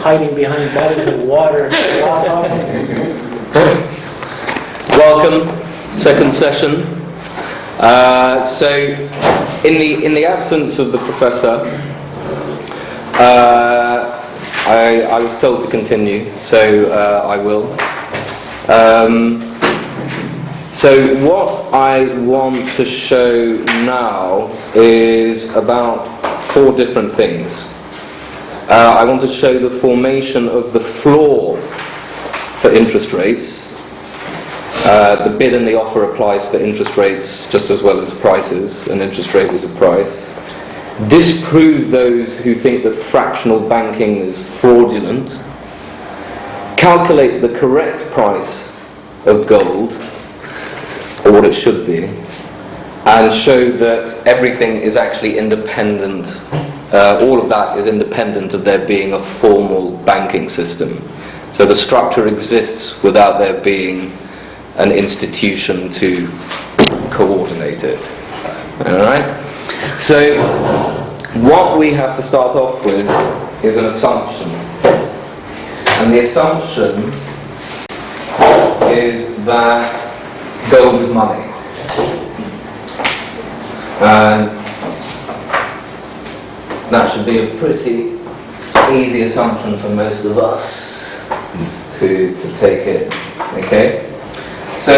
hiding behind bottles of water. Welcome, second session. So, in the absence of the professor, I was told to continue, so I will. So what I want to show now is about 4 different things. I want to show the formation of the floor for interest rates. The bid and the offer applies for interest rates just as well as prices, and interest rates is a price. Disprove those who think that fractional banking is fraudulent. Calculate the correct price of gold, or what it should be, and show that everything is actually independent. All of that is independent of there being a formal banking system. So the structure exists without there being an institution to coordinate it. Alright? So what we have to start off with is an assumption. And the assumption is that gold is money. And that should be a pretty easy assumption for most of us to take it. Okay? So,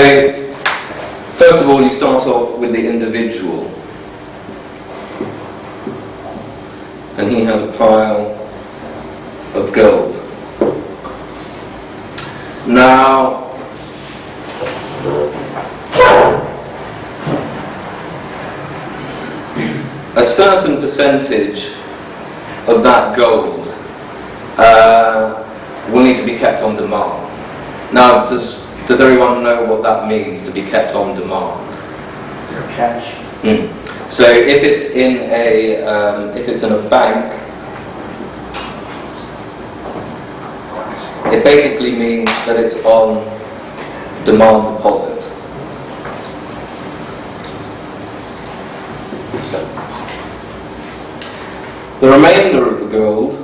first of all, you start off with the individual. And he has a pile of gold. Now, a certain percentage of that gold will need to be kept on demand. Now, does everyone know what that means, to be kept on demand? Cash. So if it's in a bank, it basically means that it's on demand deposit. The remainder of the gold,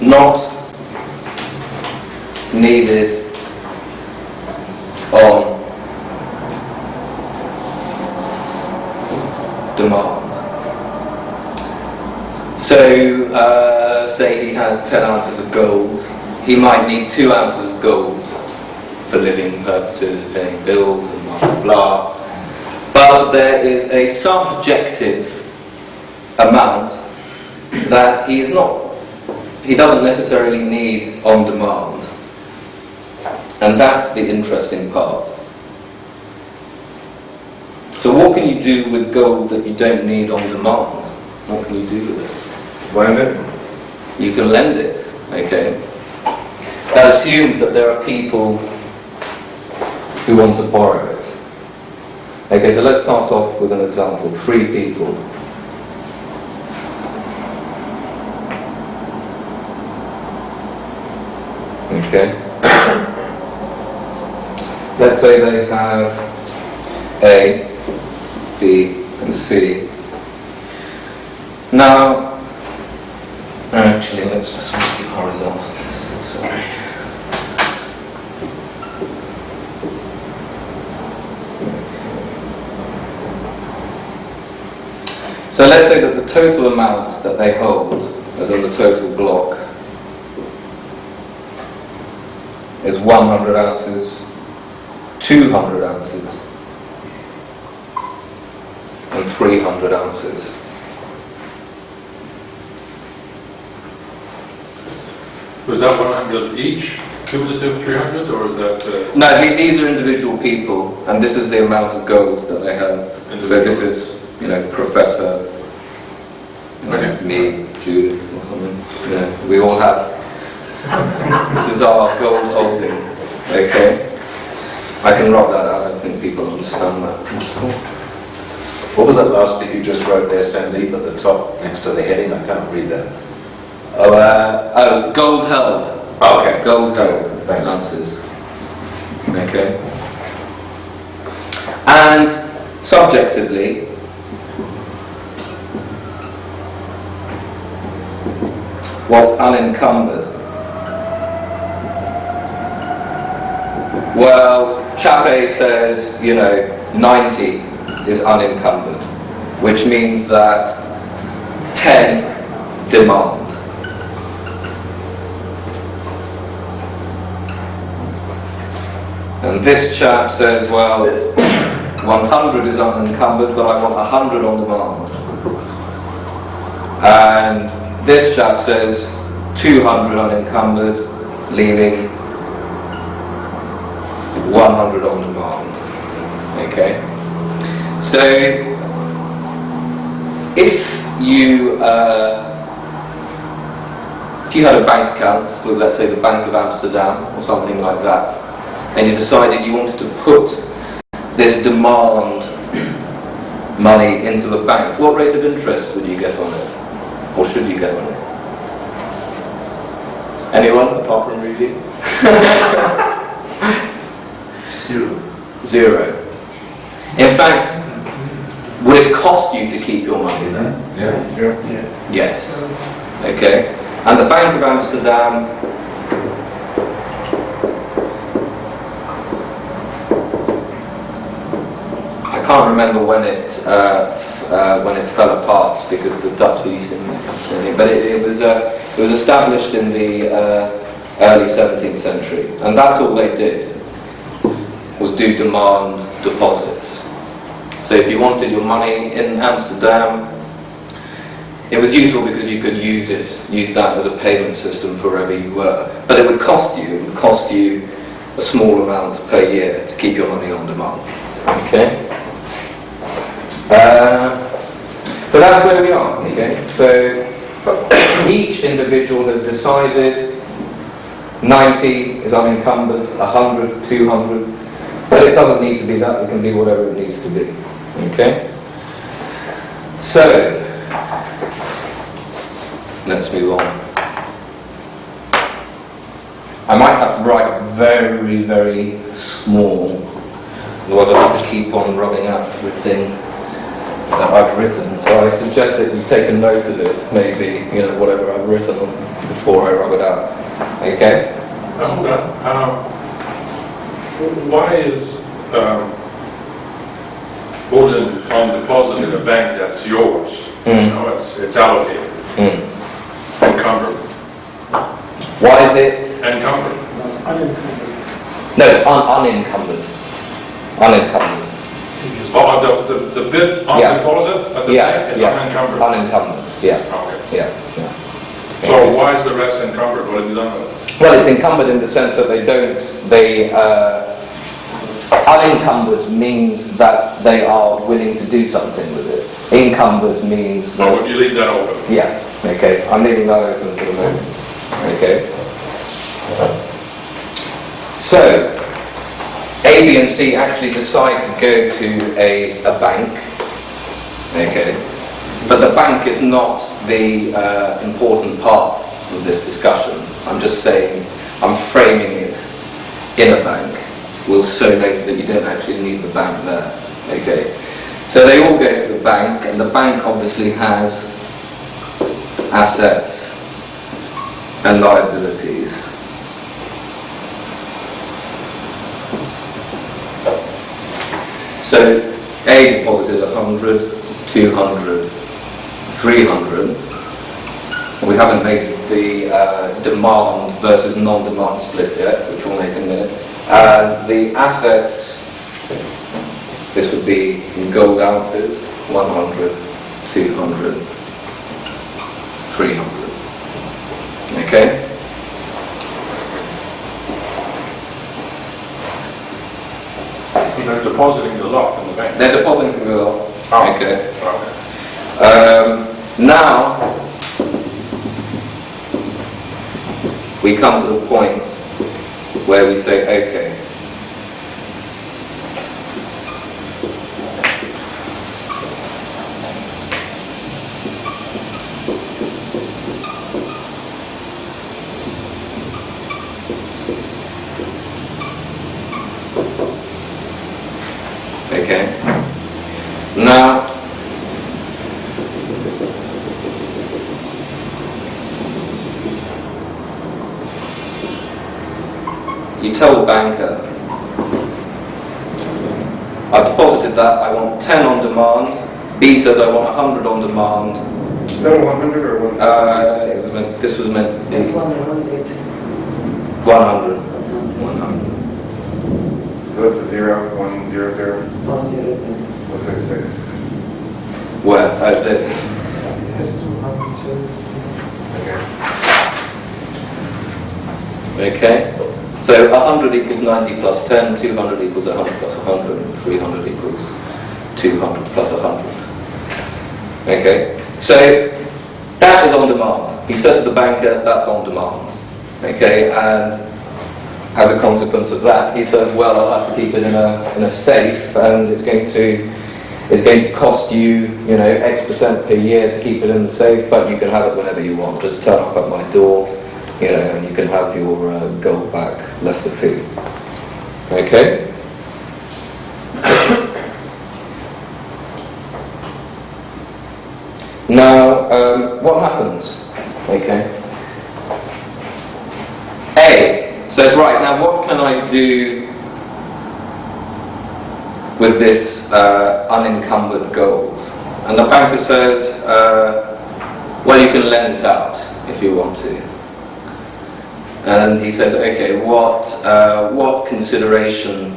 not needed on demand. So, say he has 10 ounces of gold, he might need 2 ounces of gold for living purposes, paying bills and blah blah blah. But there is a subjective amount that he doesn't necessarily need on demand. And that's the interesting part. So what can you do with gold that you don't need on demand? What can you do with it? Lend it? You can lend it, okay? That assumes that there are people who want to borrow it. Okay, so let's start off with an example. 3 people. Okay. Let's say they have A, B, and C. Now, actually, let's just make it horizontal instead, sorry. So let's say that the total amount that they hold, as in the total block, is 100 ounces, 200 ounces, and 300 ounces. Was that 100 each, cumulative 300, or is that... No, these are individual people, and this is the amount of gold that they have. So this is, Professor, me, Judith, or something. We all have. This is our gold holding. Okay? I can rub that out. I don't think people understand that principle. What was that last bit you just wrote there, Sandeep, at the top next to the heading? I can't read that. Gold held. Okay. Gold held. Thanks. Ounces. Okay? And subjectively, what's unencumbered? Well, Chape says, 90 is unencumbered, which means that 10 demand. And this chap says, well, 100 is unencumbered, but I want 100 on demand. And this chap says 200 unencumbered, leaving 100 on demand. Okay? So, if you had a bank account with, let's say, the Bank of Amsterdam or something like that, and you decided you wanted to put this demand money into the bank, what rate of interest would you get on it? Or should you get on it? Anyone apart from Rudy? Zero. In fact, would it cost you to keep your money there? Yeah. Yes. Okay. And the Bank of Amsterdam, I can't remember when it fell apart because the Dutch East India Company, but it was established in the early 17th century, and that's all they did, was do demand deposits. So if you wanted your money in Amsterdam, it was useful because you could use that as a payment system for wherever you were. But it would cost you a small amount per year to keep your money on demand. Okay? So that's where we are. Okay? So each individual has decided 90 is unencumbered, 100, 200, but it doesn't need to be that, it can be whatever it needs to be. Okay? So, let's move on. I might have to write very, very small, otherwise I'll have to keep on rubbing out everything that I've written. So I suggest that you take a note of it, maybe, whatever I've written before I rub it out. Okay? Hold on. Why is putting on deposit in a bank that's yours? It's allocated. Encumbered. Why is it? Encumbered. No, it's unencumbered. Unencumbered. The bit on deposit at the bank is unencumbered. Unencumbered. Yeah. Okay. Yeah. So why is the rest encumbered? What have you done with it? Well, it's encumbered in the sense that unencumbered means that they are willing to do something with it. Encumbered means that... Oh, you leave that open. Yeah, okay. I'm leaving that open for the moment. Okay. So, A, B and C actually decide to go to a bank. Okay. But the bank is not the important part of this discussion. I'm just saying, I'm framing it in a bank. We'll show later that you don't actually need the bank there. Okay. So they all go to the bank, and the bank obviously has assets and liabilities. So A deposited 100, 200, 300. We haven't made the demand versus non-demand split yet, which we'll make in a minute. And the assets, this would be in gold ounces, 100, 200, 300. Okay? They're depositing the lot in the bank. They're depositing the lot. Oh. Okay. Okay. Now, we come to the point where we say, okay, now you tell the banker, I've deposited that, I want 10 on demand. B says I want 100 on demand. Is that a 100 or 160? This was meant to be That's 100. 100. 100. So that's a 0, 1, 0, 0, 100. 166. Where? This. Okay. Okay. So 100 equals 90 plus 10, 200 equals 100 plus 100, and 300 equals 200 plus 100. Okay. So that is on demand. You said to the banker, that's on demand. Okay. And as a consequence of that, he says, well, I'll have to keep it in a safe, and it's going to cost you, X% per year to keep it in the safe, but you can have it whenever you want. Just turn up at my door, and you can have your gold back, less the fee. Okay? Now, what happens? Okay? A says, right, now what can I do with this unencumbered gold? And the banker says, well, you can lend it out if you want to. And he says, okay, what consideration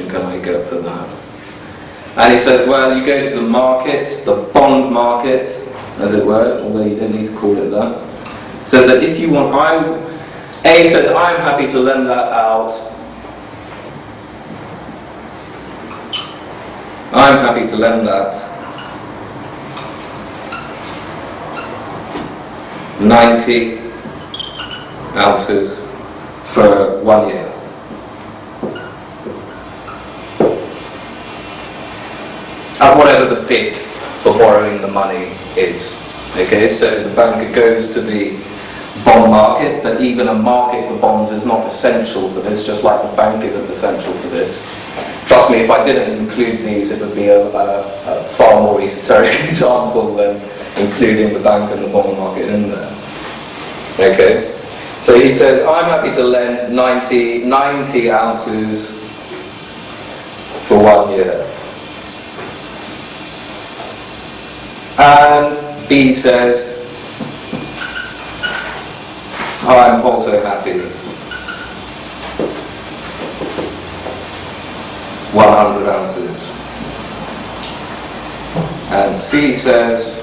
can I get for that? And he says, well, you go to the market, the bond market, as it were, although you don't need to call it that. Says that if you want, A says, I'm happy to lend that out. I'm happy to lend that 90 ounces for 1 year. At whatever the bid for borrowing the money is. Okay, so the banker goes to the bond market, but even a market for bonds is not essential for this, just like the bank isn't essential for this. Trust me, if I didn't include these, it would be a far more esoteric example than including the bank and the bond market in there. Okay, so he says, I'm happy to lend 90 ounces for 1 year. And B says, I'm also happy 100 ounces. And C says,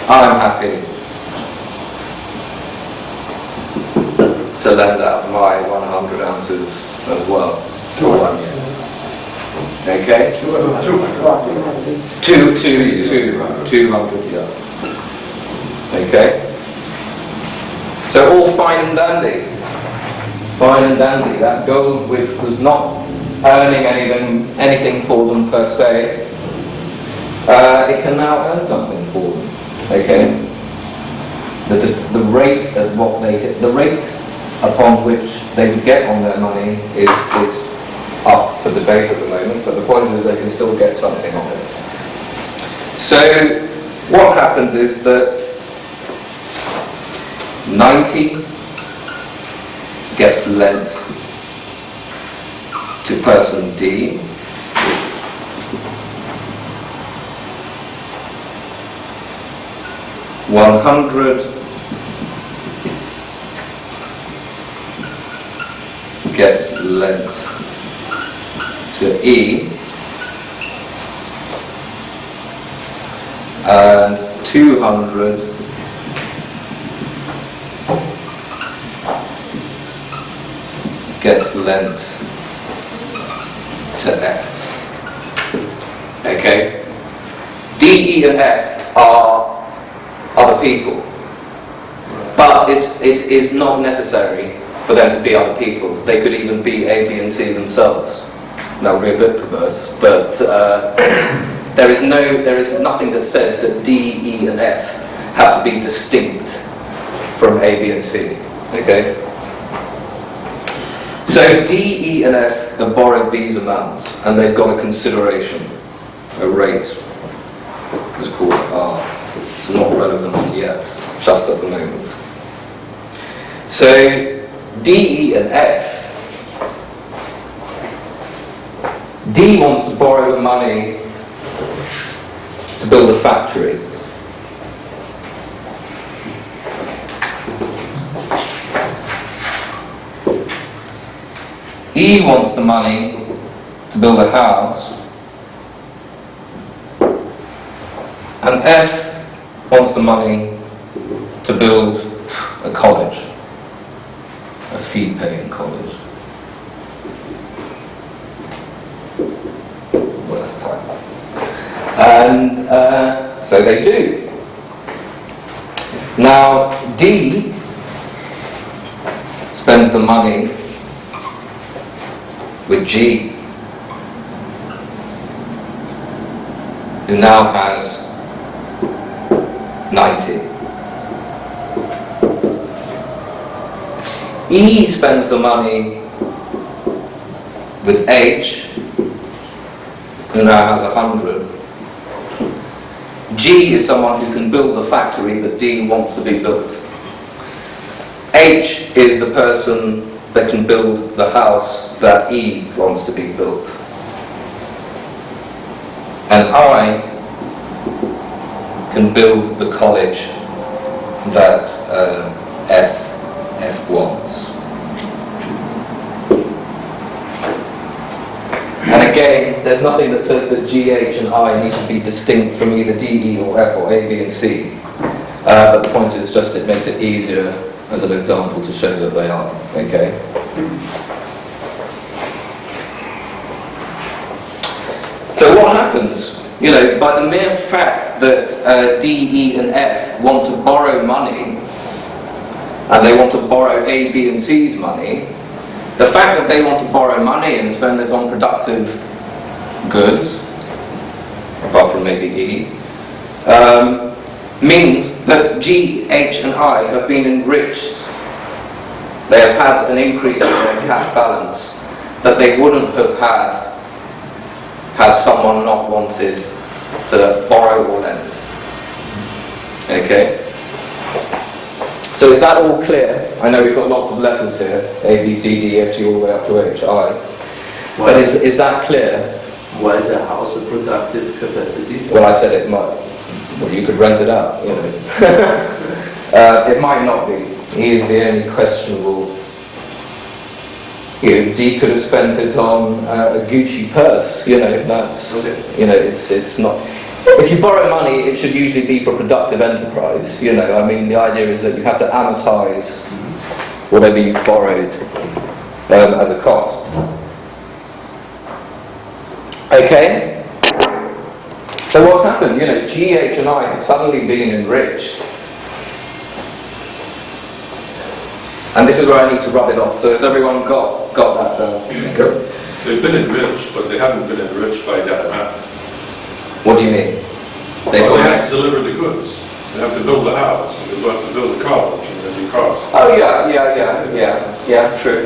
I'm happy to lend out my 100 ounces as well for 1 year. Okay? 200, yeah. Okay? So all fine and dandy. Fine and dandy. That gold which was not earning anything for them per se, it can now earn something for them. Okay? The rate at what they get, the rate upon which they would get on their money is up for debate at the moment, but the point is they can still get something on it. So what happens is that 90 gets lent to person D. $100 gets lent to E, and 200 gets lent to F. Okay? D, E and F are other people, but it is not necessary for them to be other people. They could even be A, B and C themselves. That would be a bit perverse, but there is nothing that says that D, E and F have to be distinct from A, B and C. Okay? So D, E and F have borrowed these amounts, and they've got a consideration, a rate. Let's call it R. It's not relevant yet, just at the moment. So D, E and F, D wants to borrow the money to build a factory. E wants the money to build a house. And F wants the money to build a college, a fee-paying college. Worst time. And so they do. Now, D spends the money with G, who now has 90. E spends the money with H, who now has 100. G is someone who can build the factory that D wants to be built. H is the person that can build the house that E wants to be built. And I can build the college that F wants. And again, there's nothing that says that G, H and I need to be distinct from either D, E or F or A, B and C. But the point is just it makes it easier as an example to show that they are. Okay? So what happens? You know, by the mere fact that D, E and F want to borrow money, and they want to borrow A, B and C's money, the fact that they want to borrow money and spend it on productive goods, apart from maybe E, means that G, H and I have been enriched. They have had an increase in their cash balance that they wouldn't have had someone not wanted to borrow or lend. Okay? So is that all clear? I know we've got lots of letters here, A, B, C, D, F, G, all the way up to H, I. But is that clear? Why is a house a productive capacity? Well, I said it might. Well, you could rent it out, you know. It might not be. He is the only questionable. You know, D could have spent it on a Gucci purse, you know, that's, okay. You know, it's not. If you borrow money, it should usually be for productive enterprise, you know. I mean, the idea is that you have to amortize whatever you borrowed as a cost. Okay? So what's happened? You know, G, H and I have suddenly been enriched. And this is where I need to rub it off. So has everyone got that down? They've been enriched, but they haven't been enriched by that amount. What do you mean? They have to deliver the goods. They have to build the house. They have to build the college, and there'll be costs. Oh yeah, true.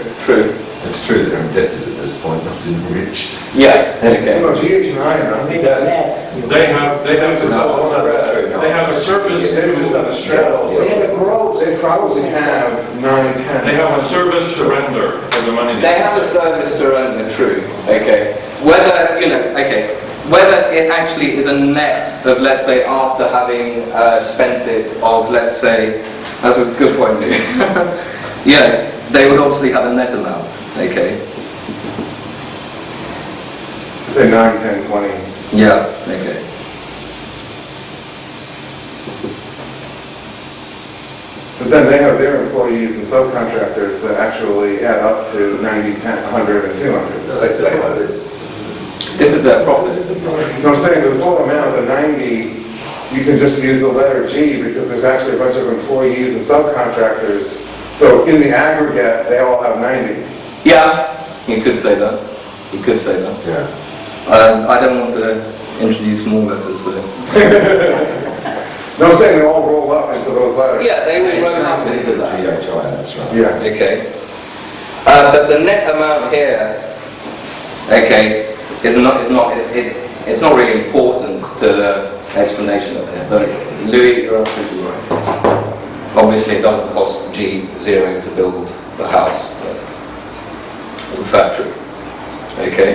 It's true they're indebted at this point, not enriched. Yeah, okay. No, GH and I are not Maybe dead. that. They have a service. They've just done a straddle. They have a growth. They probably have 9, 10. They have a service to render for the money. They have a service to render, true. Okay. Whether it actually is a net of, let's say, after having spent it, of, let's say, that's a good point, Lou. Yeah, they would obviously have a net amount. Okay. So say 9, 10, 20. Yeah. Okay. But then they have their employees and subcontractors that actually add up to 90, 10, 100, and 200. This is their profit. No, I'm saying the full amount, the 90, you can just use the letter G because there's actually a bunch of employees and subcontractors. So in the aggregate, they all have 90. Yeah, you could say that. You could say that. Yeah. I don't want to introduce more letters, though. No, I'm saying they all roll up into those letters. Yeah, they will roll up into that. GHI, that's right. Yeah. Okay. But the net amount here, okay, it's not really important to the explanation of it. But Louis, you're absolutely right. Obviously, it doesn't cost G0 to build the house, the factory. Okay.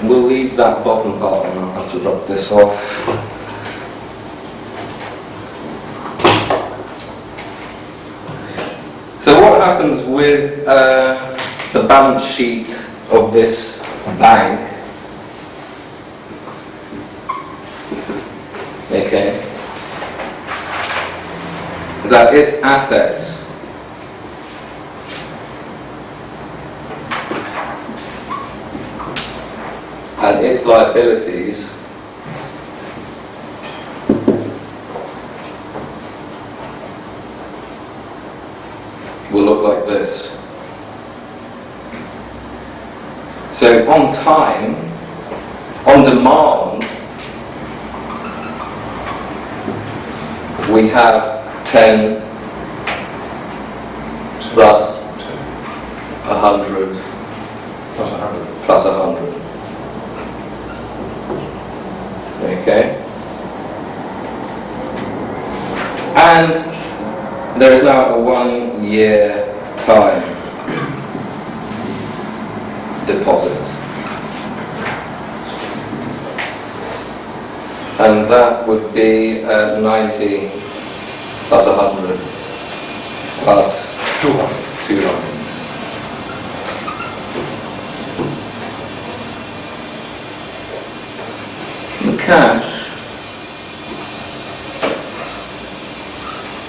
We'll leave that bottom part and I'll have to rub this off. So what happens with the balance sheet of this bank? Okay, is that its assets and its liabilities will look like this. So on time, on demand, we have 10 plus 100 plus 100. Okay. And there is now a 1 year time deposit. And that would be 90 plus 100 plus 200. The cash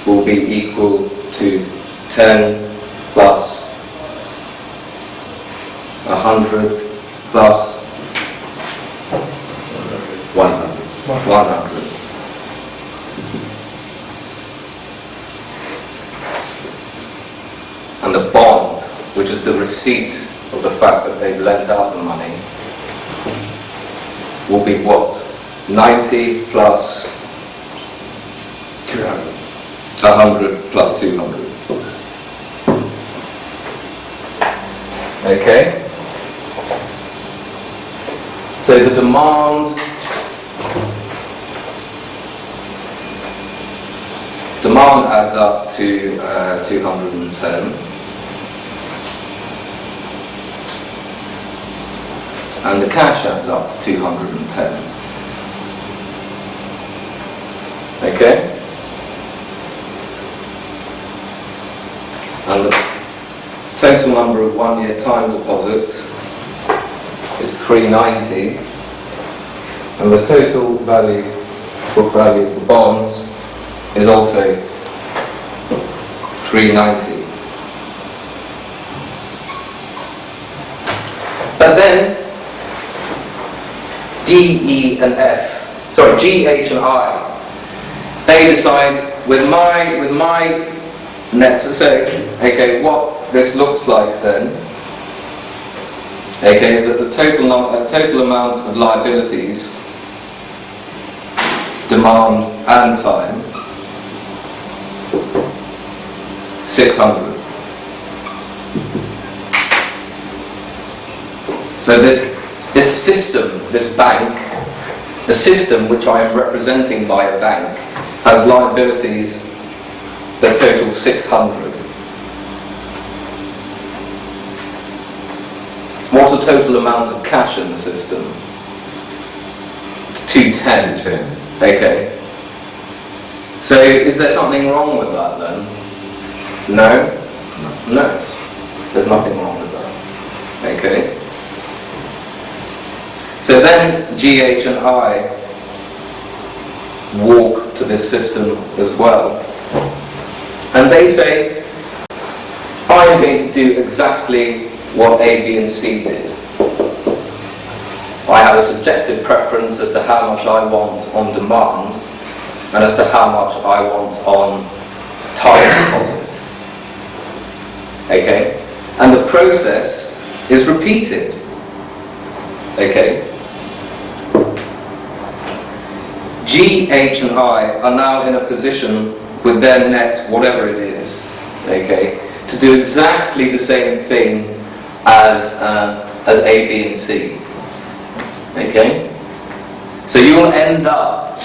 will be equal to 10 plus 100 plus 100. 100. And the bond, which is the receipt of the fact that they've lent out the money, will be what? 90 plus 100 plus 200. Okay? So the demand adds up to 210, and the cash adds up to 210. Okay? And the total number of 1 year time deposits is 390, and the total value, book value of the bonds is also 390. But then G, H and I, they decide with my net, so okay, what this looks like then, okay, is that the total amount of liabilities, demand and time, 600. So this system, this bank, the system which I am representing by a bank, has liabilities that total 600. What's the total amount of cash in the system? It's 210. Okay. So is there something wrong with that then? No? No. There's nothing wrong with that. Okay. So then GH and I walk to this system as well. And they say, I'm going to do exactly what A, B and C did. I have a subjective preference as to how much I want on demand and as to how much I want on time deposit. Okay? And the process is repeated. Okay? G, H and I are now in a position with their net, whatever it is, okay, to do exactly the same thing as A, B and C. Okay? So you'll end up,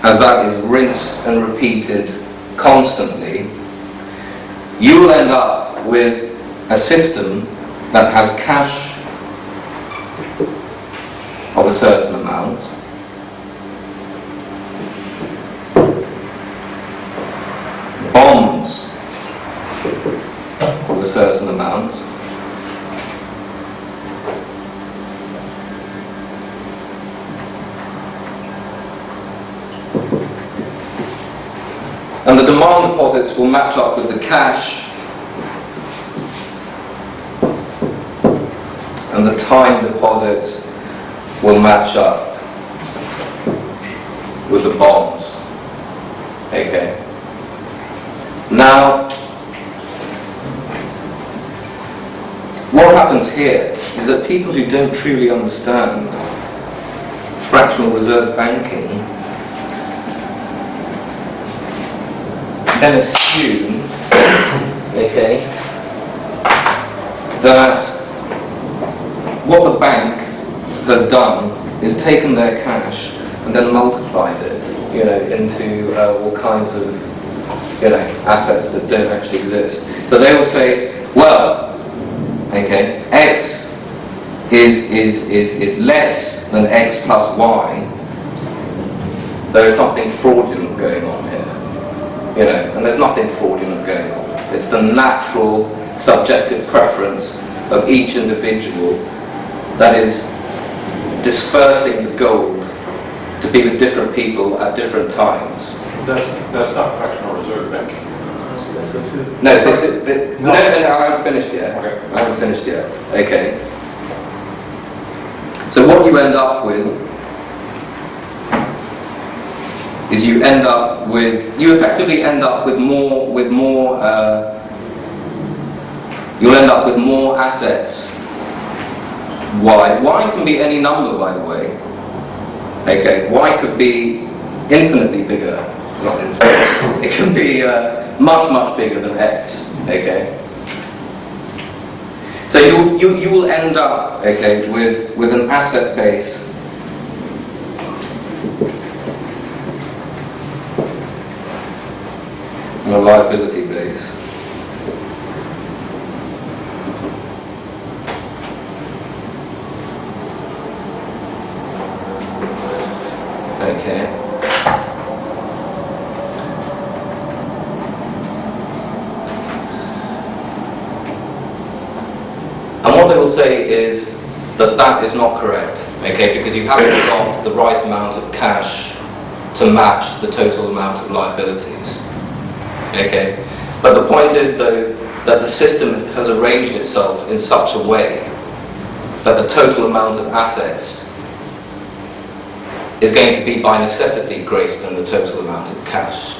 as that is rinsed and repeated constantly, you will end up with a system that has cash of a certain amount, bonds of a certain amount, and the demand deposits will match up with the cash, and the time deposits will match up with the bonds. Okay. Now, what happens here is that people who don't truly understand fractional reserve banking then assume, okay, that what the bank has done is taken their cash and then multiplied it, you know, into all kinds of, you know, assets that don't actually exist. So they will say, well, okay, X is less than X plus Y. So there's something fraudulent going on here. You know, and there's nothing fraudulent going on. It's the natural subjective preference of each individual that is dispersing the gold to be with different people at different times. That's not fractional reserve banking. No, this is no, I haven't finished yet. Okay. I haven't finished yet. Okay. So what you end up with is you effectively end up with more you'll end up with more assets. Y can be any number, by the way. Okay, Y could be infinitely bigger. Not infinitely. It can be much bigger than X. Okay. So you will end up, okay, with an asset base and a liability base. Okay. And what they will say is that that is not correct, okay, because you haven't got the right amount of cash to match the total amount of liabilities. Okay, but the point is, though, that the system has arranged itself in such a way that the total amount of assets is going to be by necessity greater than the total amount of cash.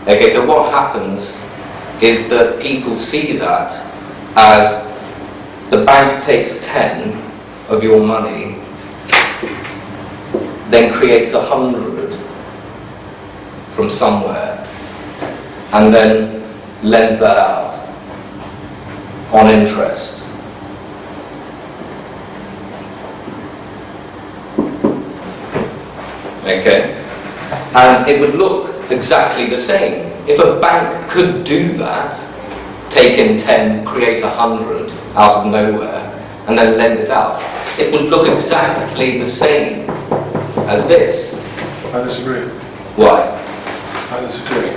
Okay, so what happens is that people see that as the bank takes 10 of your money, then creates 100 from somewhere, and then lends that out on interest. Okay? And it would look exactly the same. If a bank could do that, take in 10, create 100 out of nowhere, and then lend it out, it would look exactly the same as this. I disagree. Why? I disagree.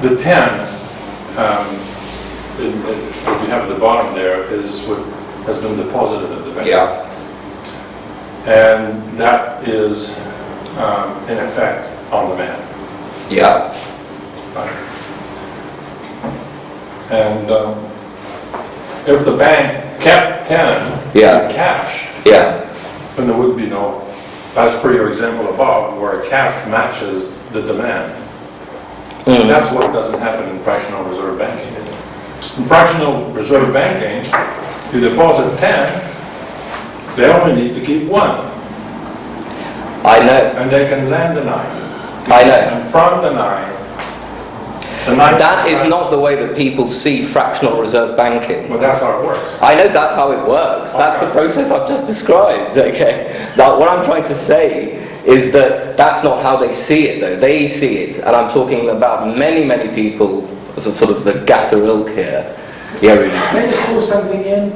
The 10 that we have at the bottom there is what has been deposited at the bank. Yeah. And that is, in effect, on demand. Yeah. Right. And if the bank kept 10 Yeah. in cash, Yeah. then there would be no, as per your example above, where cash matches the demand. Mm. That's what doesn't happen in fractional reserve banking. In fractional reserve banking, you deposit 10, they only need to keep 1. I know. And they can lend the 9. I know. And from the 9, the 9... That is not the way that people see fractional reserve banking. But that's how it works. I know that's how it works. That's the Okay. process I've just described. Okay. Now, what I'm trying to say is that that's not how they see it, though. They see it, and I'm talking about many, many people, as a sort of the Gatter ilk here. Yeah, really. Let me just throw something in.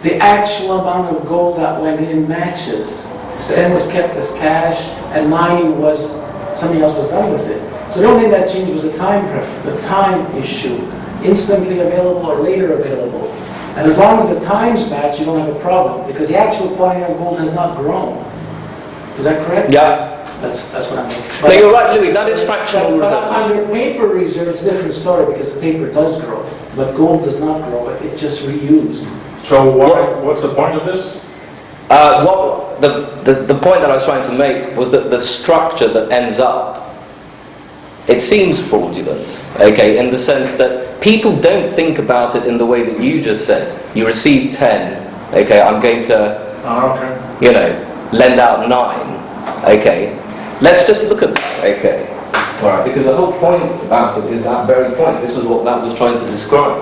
The actual amount of gold that went in matches. 10 was kept as cash, and 9 was, something else was done with it. So the only thing that changed was the time issue. Instantly available or later available. And as long as the times match, you don't have a problem, because the actual quantity of gold has not grown. Is that correct? Yeah. That's what I mean. No, you're right, Louis, that is fractional But reserve. under paper reserve, it's a different story, because the paper does grow. But gold does not grow, it's just reused. So what's the point of this? The point that I was trying to make was that the structure that ends up, it seems fraudulent, okay, in the sense that people don't think about it in the way that you just said. You receive 10, okay, I'm going to, lend out 9, okay. Let's just look at that, okay. Alright, because the whole point about it is that very point. This was what that was trying to describe,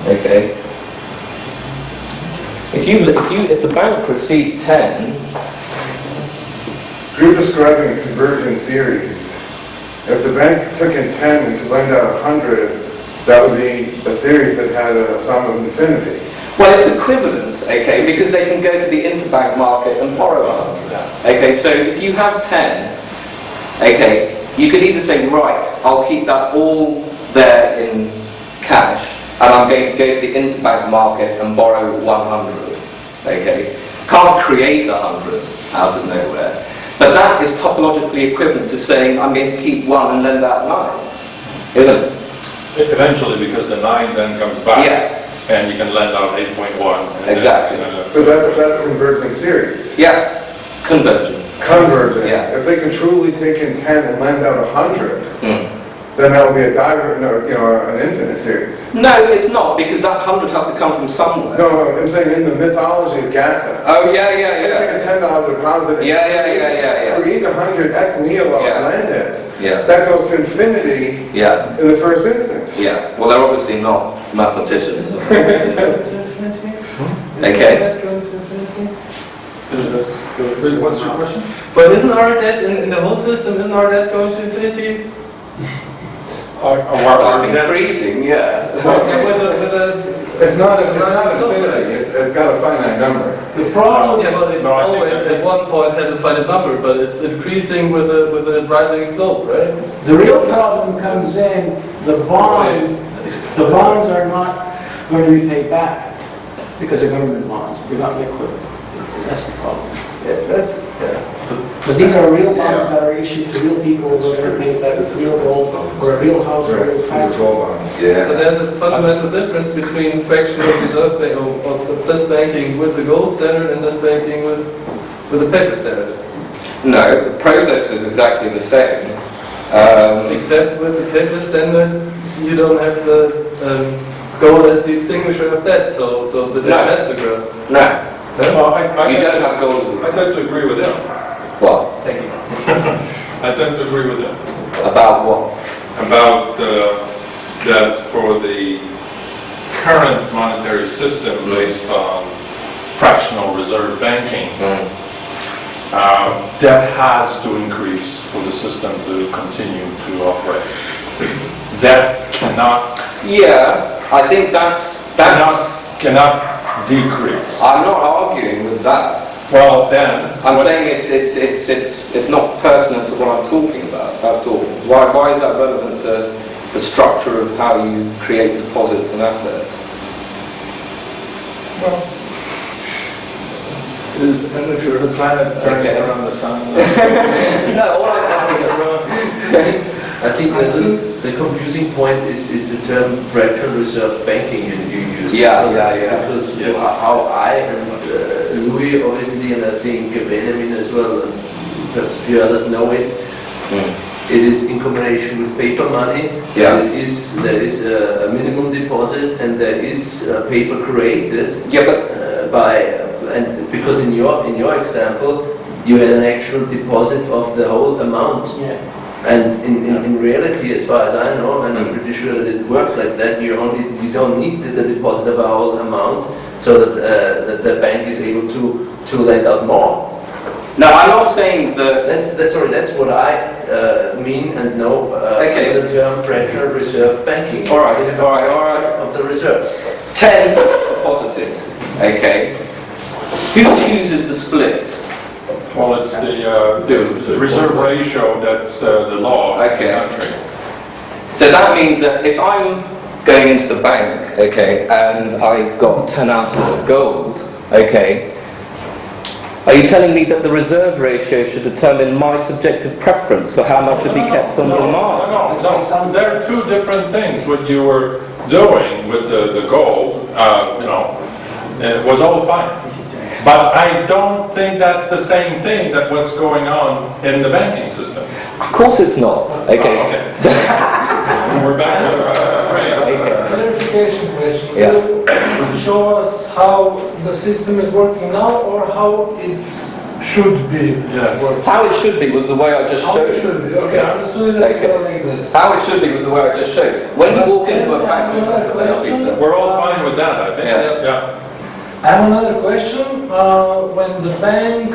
okay. If the bank received 10, You're describing a convergent series. If the bank took in 10 and could lend out 100, that would be a series that had a sum of infinity. well, it's equivalent, okay, because they can go to the interbank market and borrow 100. Okay, so if you have 10, okay, you could either say, right, I'll keep that all there in cash, and I'm going to go to the interbank market and borrow 100. Okay, can't create 100 out of nowhere, but that is topologically equivalent to saying I'm going to keep 1 and lend out 9, isn't it? Eventually, because the 9 then comes back, Yeah. and you can lend out 8.1. Exactly. So that's a convergent series. Yeah, convergent. Convergent. Yeah. If they can truly take in 10 and lend out 100, then that would be an infinite series. No, it's not, because that 100 has to come from somewhere. No, I'm saying in the mythology of Gatta. Oh, yeah. Taking a $10 deposit. Yeah. Create 100 ex nihilo, Yeah. lend it. Yeah. That goes to infinity Yeah, in the first instance. yeah. Well, they're obviously not mathematicians. Okay. What's your question? But isn't our debt in the whole system? Isn't our debt going to infinity? It's increasing, yeah. It's not infinity. It's got a finite number. The problem, Yeah, but it No, I think always that- at one point has a finite number, but it's increasing with a rising slope, right? the real problem comes in, the bonds are not going to be paid back, because they're government bonds, they're not liquid. That's the problem. Because these are real bonds that are issued to real people, who are going to pay back with real gold, or a real house, or a real factory. So Yeah. there's a fundamental difference between fractional reserve bank or this banking with the gold standard and this banking with the paper standard. No, the process is exactly the same. Except with the paper standard, you don't have the gold as the extinguisher of debt, so the debt has to grow. No, Well, you don't have gold as I tend to agree with him. What? Thank you. I tend to agree with him. About what? About that for the current monetary system based on fractional reserve banking, debt has to increase for the system to continue to operate. Debt cannot I think that's cannot decrease. I'm not arguing with that. Well, then I'm what's- saying it's not pertinent to what I'm talking about. That's all. Why is that relevant to the structure of how you create deposits and assets? is the planet turning Okay. around the sun? No, all I think the confusing point is the term fractional reserve banking you use. Yeah. Because Yes. how I and Louis obviously, and I think Benjamin as well, and perhaps a few others know it, it is in combination with paper money. Yeah. There is a minimum deposit, and there is paper created Yeah, but and because in your example you had an actual deposit of the whole amount. Yeah. And in reality, as far as I know, and I'm pretty sure that it works like that, you don't need the deposit of a whole amount, so that the bank is able to lend out more. No, I'm not saying that. That's what I mean and know Okay. the term fractional reserve banking. All right, We have a all right, all fraction right. Of the reserves. 10 deposited. Okay. Who chooses the split? Well, it's the reserve ratio that's the law of the Okay. country. So that means that if I'm going into the bank, okay, and I've got 10 ounces of gold, okay, are you telling me that the reserve ratio should determine my subjective preference for how much should be kept on demand? No, there are two different things. What you were doing with the gold, it was all fine. But I don't think that's the same thing that what's going on in the banking system. Of course it's not. Okay. Okay. We're back to Clarification question. Yeah. Will you show us how the system is working now or how it should be Yes. working? How it should be was the way I just How showed it you. should be. Okay, Yeah. understood it Okay. like this. How it should be was the way I just showed. When you walk into a bank, Another question. We're all fine with that, I think. Yeah. I have another question. When the bank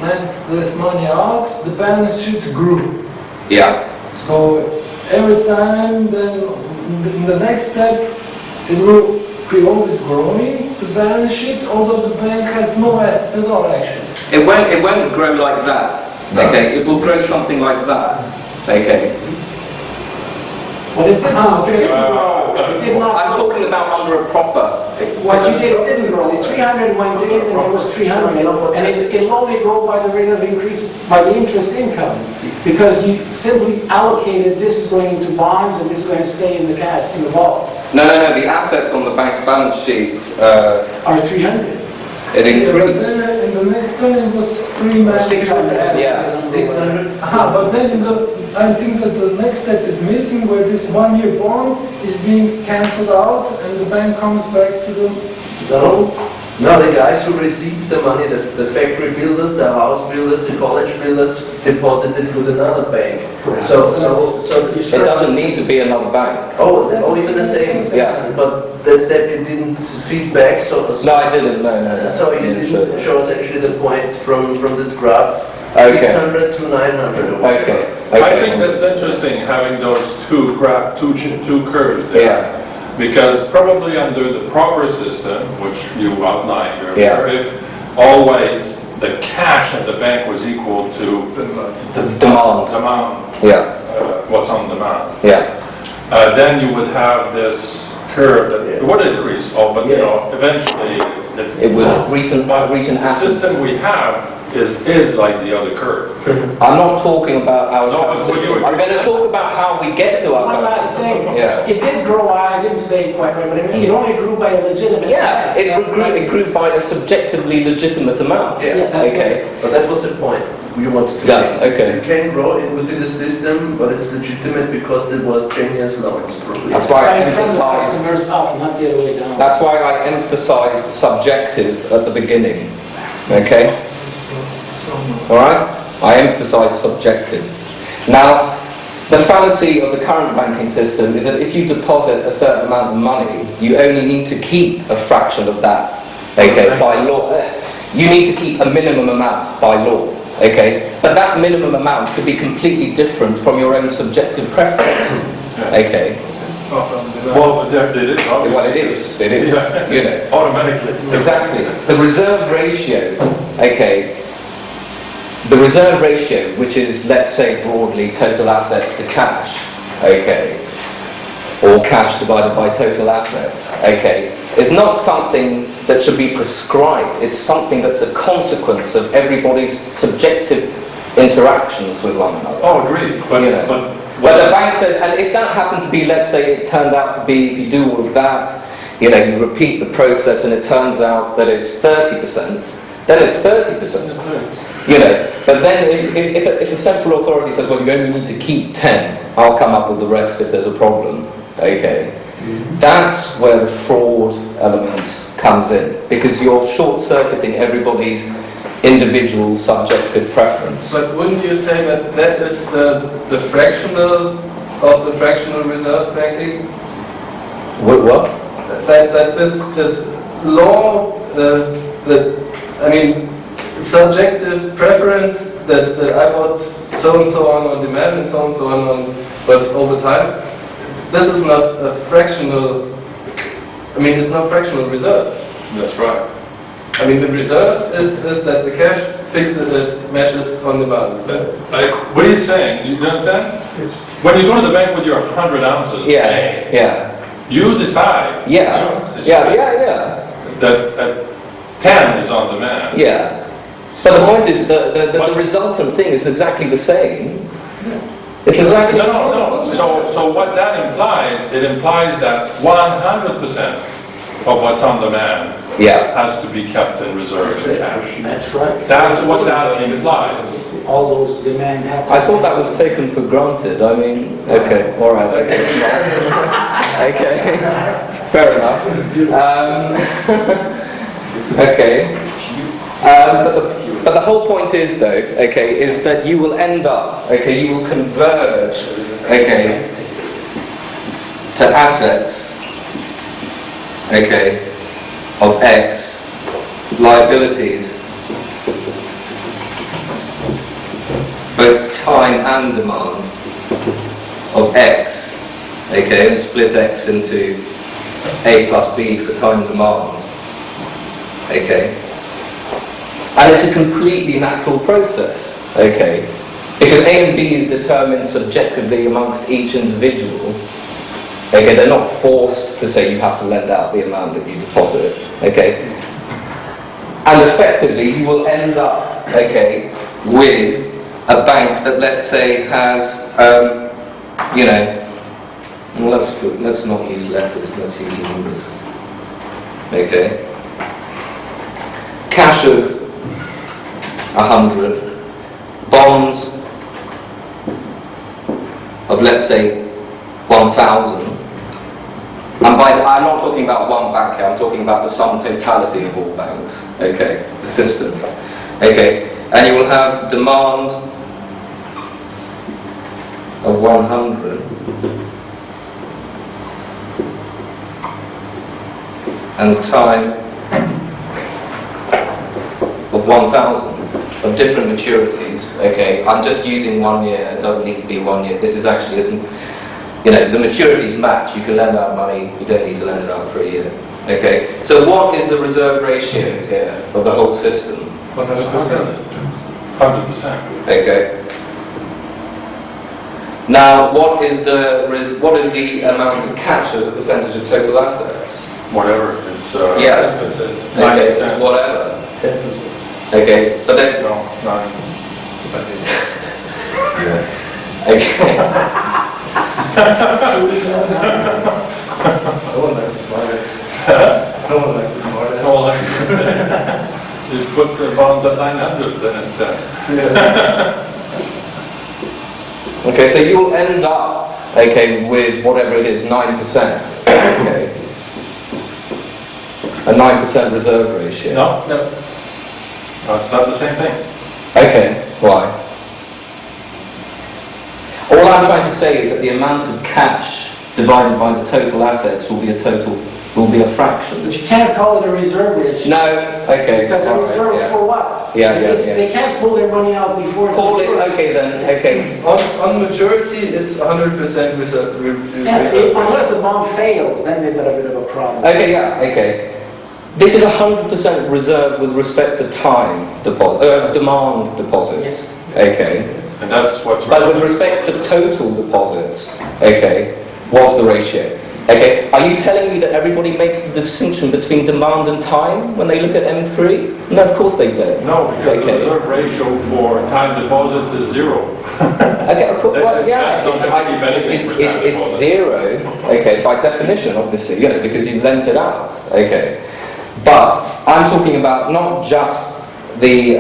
lent this money out, the balance sheet grew. yeah, So every time, then in the next step, it will be always growing the balance sheet, although the bank has no assets at all, actually. it won't grow like that. Okay, it will grow something like that. Okay. But it did not, it did I'm not, talking about under a proper. what you did, it didn't grow. The 300 went in and it was 300. And it'll only grow by the rate of increase, by the interest income. Because you simply allocated, this is going into bonds and this is going to stay in the cash, in the vault, No, the assets on the bank's balance sheet, are 300. it Yeah, but increased. then in the next one it was 600. Yeah. 600. But then I think that the next step is missing, where this one-year bond is being cancelled out and the bank comes back to the... No, the guys who received the money, the factory builders, the house builders, the college builders, deposited with another bank. So It doesn't need to be another bank. Oh, even the same. Yeah. But that step you didn't feed back, so No, I didn't. No. so you didn't show us actually the point from this graph. Okay. 600 to 900. Okay. I think that's interesting, having those two curves there. Yeah. Because probably under the proper system, which you outlined Yeah. earlier, if always the cash at the bank was equal to The demand. Yeah. what's on demand, Yeah. then you would have this curve that it would increase, but eventually It was recent the assets. system we have is like the other curve. I'm not talking about our No, current but would you system. I'm agree? going to talk about how we get to our One current last system. thing. Yeah. It did grow, I didn't say it quite right, but I mean, it only grew by a legitimate. Yeah, it grew by a subjectively legitimate amount. Yeah. Okay. But that was the point we wanted to Yeah, make. okay. It can grow within the system, but it's legitimate because it was Cheney's loans, probably. That's why I Right from the emphasized. customers up, not the other way down. That's why I emphasized subjective at the beginning. Okay. All right. I emphasized subjective. Now, the fallacy of the current banking system is that if you deposit a certain amount of money, you only need to keep a fraction of that. Okay, by law. You need to keep a minimum amount by law. Okay, but that minimum amount could be completely different from your own subjective preference. Okay. Well, it is, obviously. Well, it is. It is. Yeah. You know. Automatically. Exactly. The reserve ratio, okay, the reserve ratio, which is, let's say broadly, total assets to cash, okay, or cash divided by total assets, okay, is not something that should be prescribed. It's something that's a consequence of everybody's subjective interactions with one another. Oh, agreed. But, You know. But the bank says, and if that happened to be, let's say it turned out to be, if you do all of that, you know, you repeat the process and it turns out that it's 30%, then it's 30%. You know, but then if a central authority says, well, you only need to keep 10, I'll come up with the rest if there's a problem, okay, that's where the fraud element comes in, because you're short-circuiting everybody's individual subjective preference. But wouldn't you say that that is the fractional of the fractional reserve banking? What? That this law, I mean, subjective preference that I want so and so on demand and so and so on but over time. This is not a fractional, I mean, it's not fractional reserve. That's right. I mean, the reserve is that the cash fixes it matches on demand. What are you saying? You understand? When you go to the bank with your 100 ounces, you decide. That 10 is on demand. Yeah. But the point is, the resultant thing is exactly the same. It's exactly No. So what that implies, it implies that 100% of what's on demand has to be kept in reserve in cash. That's right. That's what that implies. All those demand have to... I thought that was taken for granted. I mean, okay, all right, okay. Okay, fair enough. Okay. But the whole point is, though, okay, is that you will end up, okay, you will converge, okay, to assets, okay, of X, liabilities, both time and demand, of X, okay, and split X into A plus B for time demand, okay. And it's a completely natural process, okay? Because A and B is determined subjectively amongst each individual. Okay, they're not forced to say you have to lend out the amount that you deposit, okay? And effectively, you will end up, okay, with a bank that, let's say, has, you know, well, let's not use letters, let's use numbers, okay? Cash of 100, bonds of, let's say, 1,000, and by I'm not talking about one bank here, I'm talking about the sum totality of all banks, okay, the system, okay, and you will have demand of 100 and time of 1,000. Of different maturities, okay, I'm just using 1 year, it doesn't need to be 1 year, this is actually, you know, the maturities match, you can lend out money, you don't need to lend it out for a year, okay. So what is the reserve ratio here of the whole system? 100%. 100%. Okay. Now, what is the amount of cash as a percentage of total assets? Whatever, it's okay, it's whatever. 10%. Okay, but then... No, 9. Okay. No one likes the smart ass. No one likes the smart ass. Well, like you put the bonds at 900, then it's done. Okay, so you'll end up, okay, with whatever it is, 9%. Okay. A 9% reserve ratio. No, it's not the same thing. Okay, why? All I'm trying to say is that the amount of cash divided by the total assets will be a fraction. But you can't call it a reserve ratio. No, okay. Because a all right, reserve yeah. for what? Yeah. They can't pull their money out before Call it, matures. okay then, okay. On maturity, it's 100% reserve. Unless the bond fails, then they've got a bit of a problem. Okay, yeah, okay. This is 100% reserved with respect to time deposit, demand deposits. Yes. Okay. And that's what's But with respect to total deposits, okay, what's the ratio? Okay, are you telling me that everybody makes the distinction between demand and time when they look at M3? No, of course they don't. No, because the Okay. reserve ratio for time deposits is 0. Okay, of course, well, yeah, Banks don't have to keep anything for time it's deposits. 0, okay, by definition, obviously, you know, because you've lent it out, okay. But I'm talking about not just the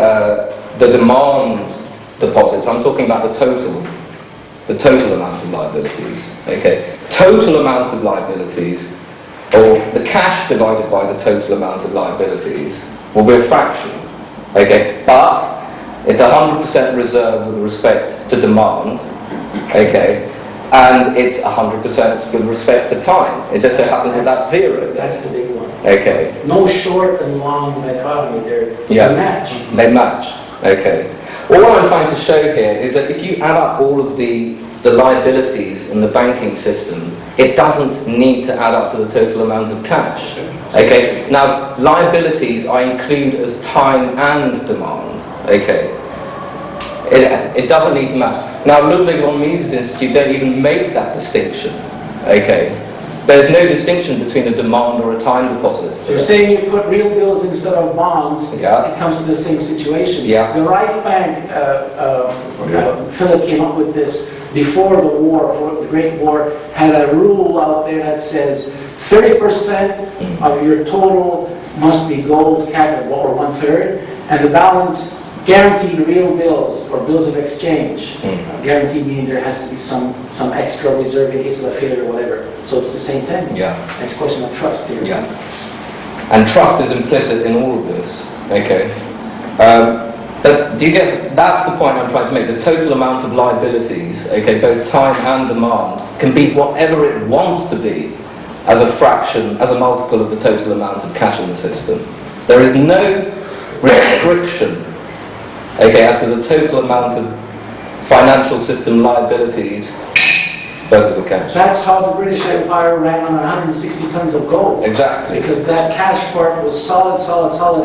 demand deposits, I'm talking about the total amount of liabilities, okay. Total amount of liabilities, or the cash divided by the total amount of liabilities, will be a fraction, okay. But it's 100% reserved with respect to demand, okay. and it's 100% with respect to time. It just so happens that that's zero. That's the big one. Okay. No short and long dichotomy there. Yeah. They match. They match. Okay. All I'm trying to show here is that if you add up all of the liabilities in the banking system, it doesn't need to add up to the total amount of cash. Okay. Now, liabilities I include as time and demand. Okay. It doesn't need to match. Now, Ludwig von Mises Institute don't even make that distinction. Okay. There's no distinction between a demand or a time deposit. So you're saying you put real bills instead of bonds, Yeah. it comes to the same situation. Yeah. The Reich Bank, Philip came up with this before the war, before the Great War, had a rule out there that says 30% of your total must be gold, cash, or 1/3, and the balance guaranteed real bills or bills of exchange. Guaranteed meaning there has to be some extra reserve in case of a failure or whatever. So it's the same thing. Yeah. It's a question of trust here. Yeah. And trust is implicit in all of this. Okay. But do you get? That's the point I'm trying to make. The total amount of liabilities, okay, both time and demand, can be whatever it wants to be as a fraction, as a multiple of the total amount of cash in the system. There is no restriction, okay, as to the total amount of financial system liabilities versus the cash. That's how the British Empire ran on 160 tons of gold. Exactly. Because that cash part was solid,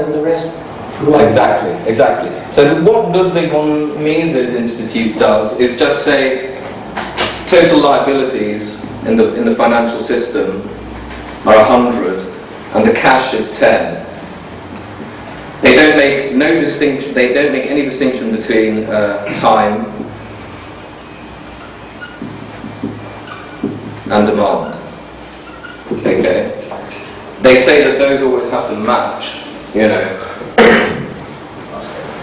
and the rest grew up. Exactly. So what Ludwig von Mises Institute does is just say total liabilities in the financial system are 100 and the cash is 10. They don't make no distinction. They don't make any distinction between time and demand. Okay. They say that those always have to match. You know.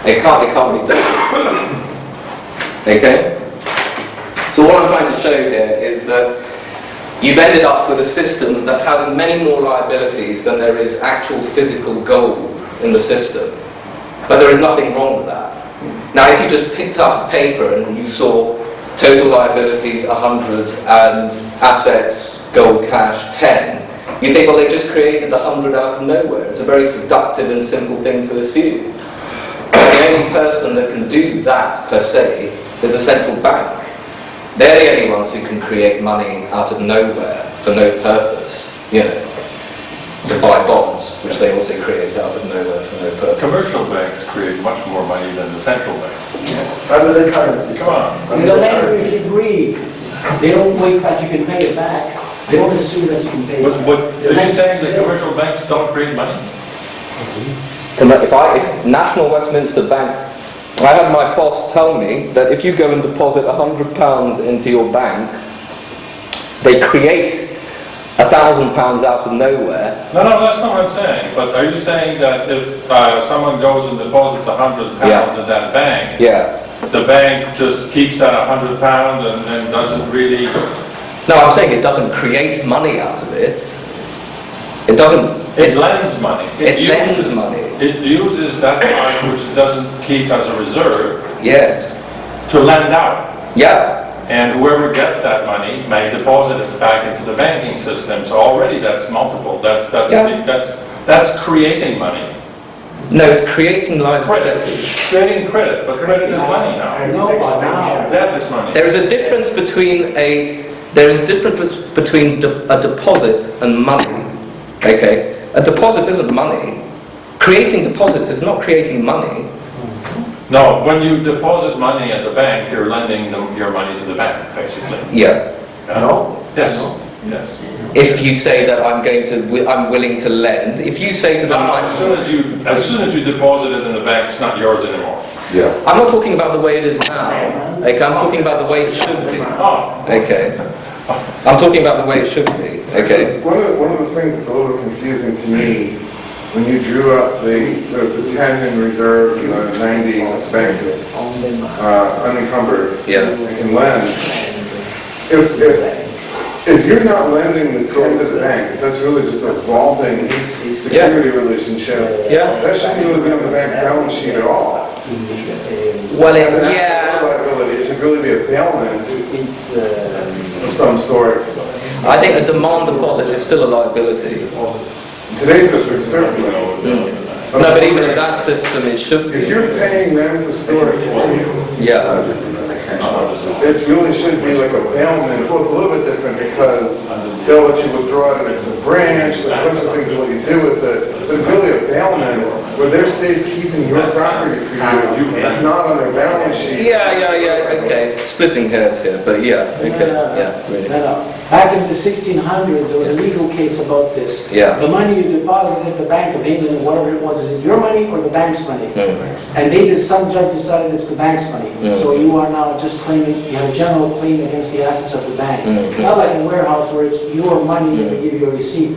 It can't be done. Okay? So what I'm trying to show here is that you've ended up with a system that has many more liabilities than there is actual physical gold in the system. But there is nothing wrong with that. Now, if you just picked up a paper and you saw total liabilities 100 and assets, gold, cash 10, you think, well, they just created 100 out of nowhere. It's a very seductive and simple thing to assume. The only person that can do that, per se, is the central bank. They're the only ones who can create money out of nowhere for no purpose, you know, to buy bonds, which they also create out of nowhere for no purpose. Commercial banks create much more money than the central bank. Under the currency. Come on. And the lender, if you breathe, they don't wait that you can pay it back. They don't assume that you can pay it back. What are you saying that commercial banks don't create money? If National Westminster Bank, I had my boss tell me that if you go and deposit £100 into your bank, they create £1,000 out of nowhere. No, that's not what I'm saying. But are you saying that if someone goes and deposits £100 Yeah. in that bank, Yeah. the bank just keeps that £100 and doesn't really... No, I'm saying it doesn't create money out of it. It doesn't. It lends money. It lends money. It uses that part which it doesn't keep as a reserve Yes. to lend out. Yeah. And whoever gets that money may deposit it back into the banking system. So already that's multiple. That's creating money. No, it's creating Credit. liabilities. Creating credit, but credit is money now. No, now. Debt is money. There is a difference between a deposit and money. Okay, a deposit isn't money. Creating deposits is not creating money. No, when you deposit money at the bank, you're lending your money to the bank, basically. Yeah. No? Yes. Yes. If you say that I'm willing to lend. If you say to them, As soon as you deposit it in the bank, it's not yours anymore. Yeah. I'm not talking about the way it is now. Okay, I'm talking about the way it should be. Oh. Okay. I'm talking about the way it should be. Okay. One of the things that's a little confusing to me, when you drew up there's the 10 in reserve and the 90 at the bank is unencumbered. Yeah. You can lend. If you're not lending the 10 to the bank, if that's really just a vaulting security relationship, Yeah. that shouldn't really be on the bank's balance sheet at all. Well, As an asset yeah. liability, it should really be a bailment. of some sort. I think a demand deposit is still a liability. In today's system, certainly. No, but even in that system, it should If be. you're paying them to store it for you, Yeah. it really should be like a bailment. Well, it's a little bit different because they'll let you withdraw it at a branch, there's a bunch of things that let you do with it. But it's really a bailment where they're safekeeping your property for you. It's not on their balance sheet. Yeah, okay. Splitting hairs here, but yeah, okay, yeah, really. No. Back in the 1600s, there was a legal case about this. Yeah. The money you deposit at the Bank of England, or whatever it was, is it your money or the bank's money? And some judge decided it's the bank's money. So you are now just claiming, you have a general claim against the assets of the bank. It's not like a warehouse where it's your money and they give you a receipt,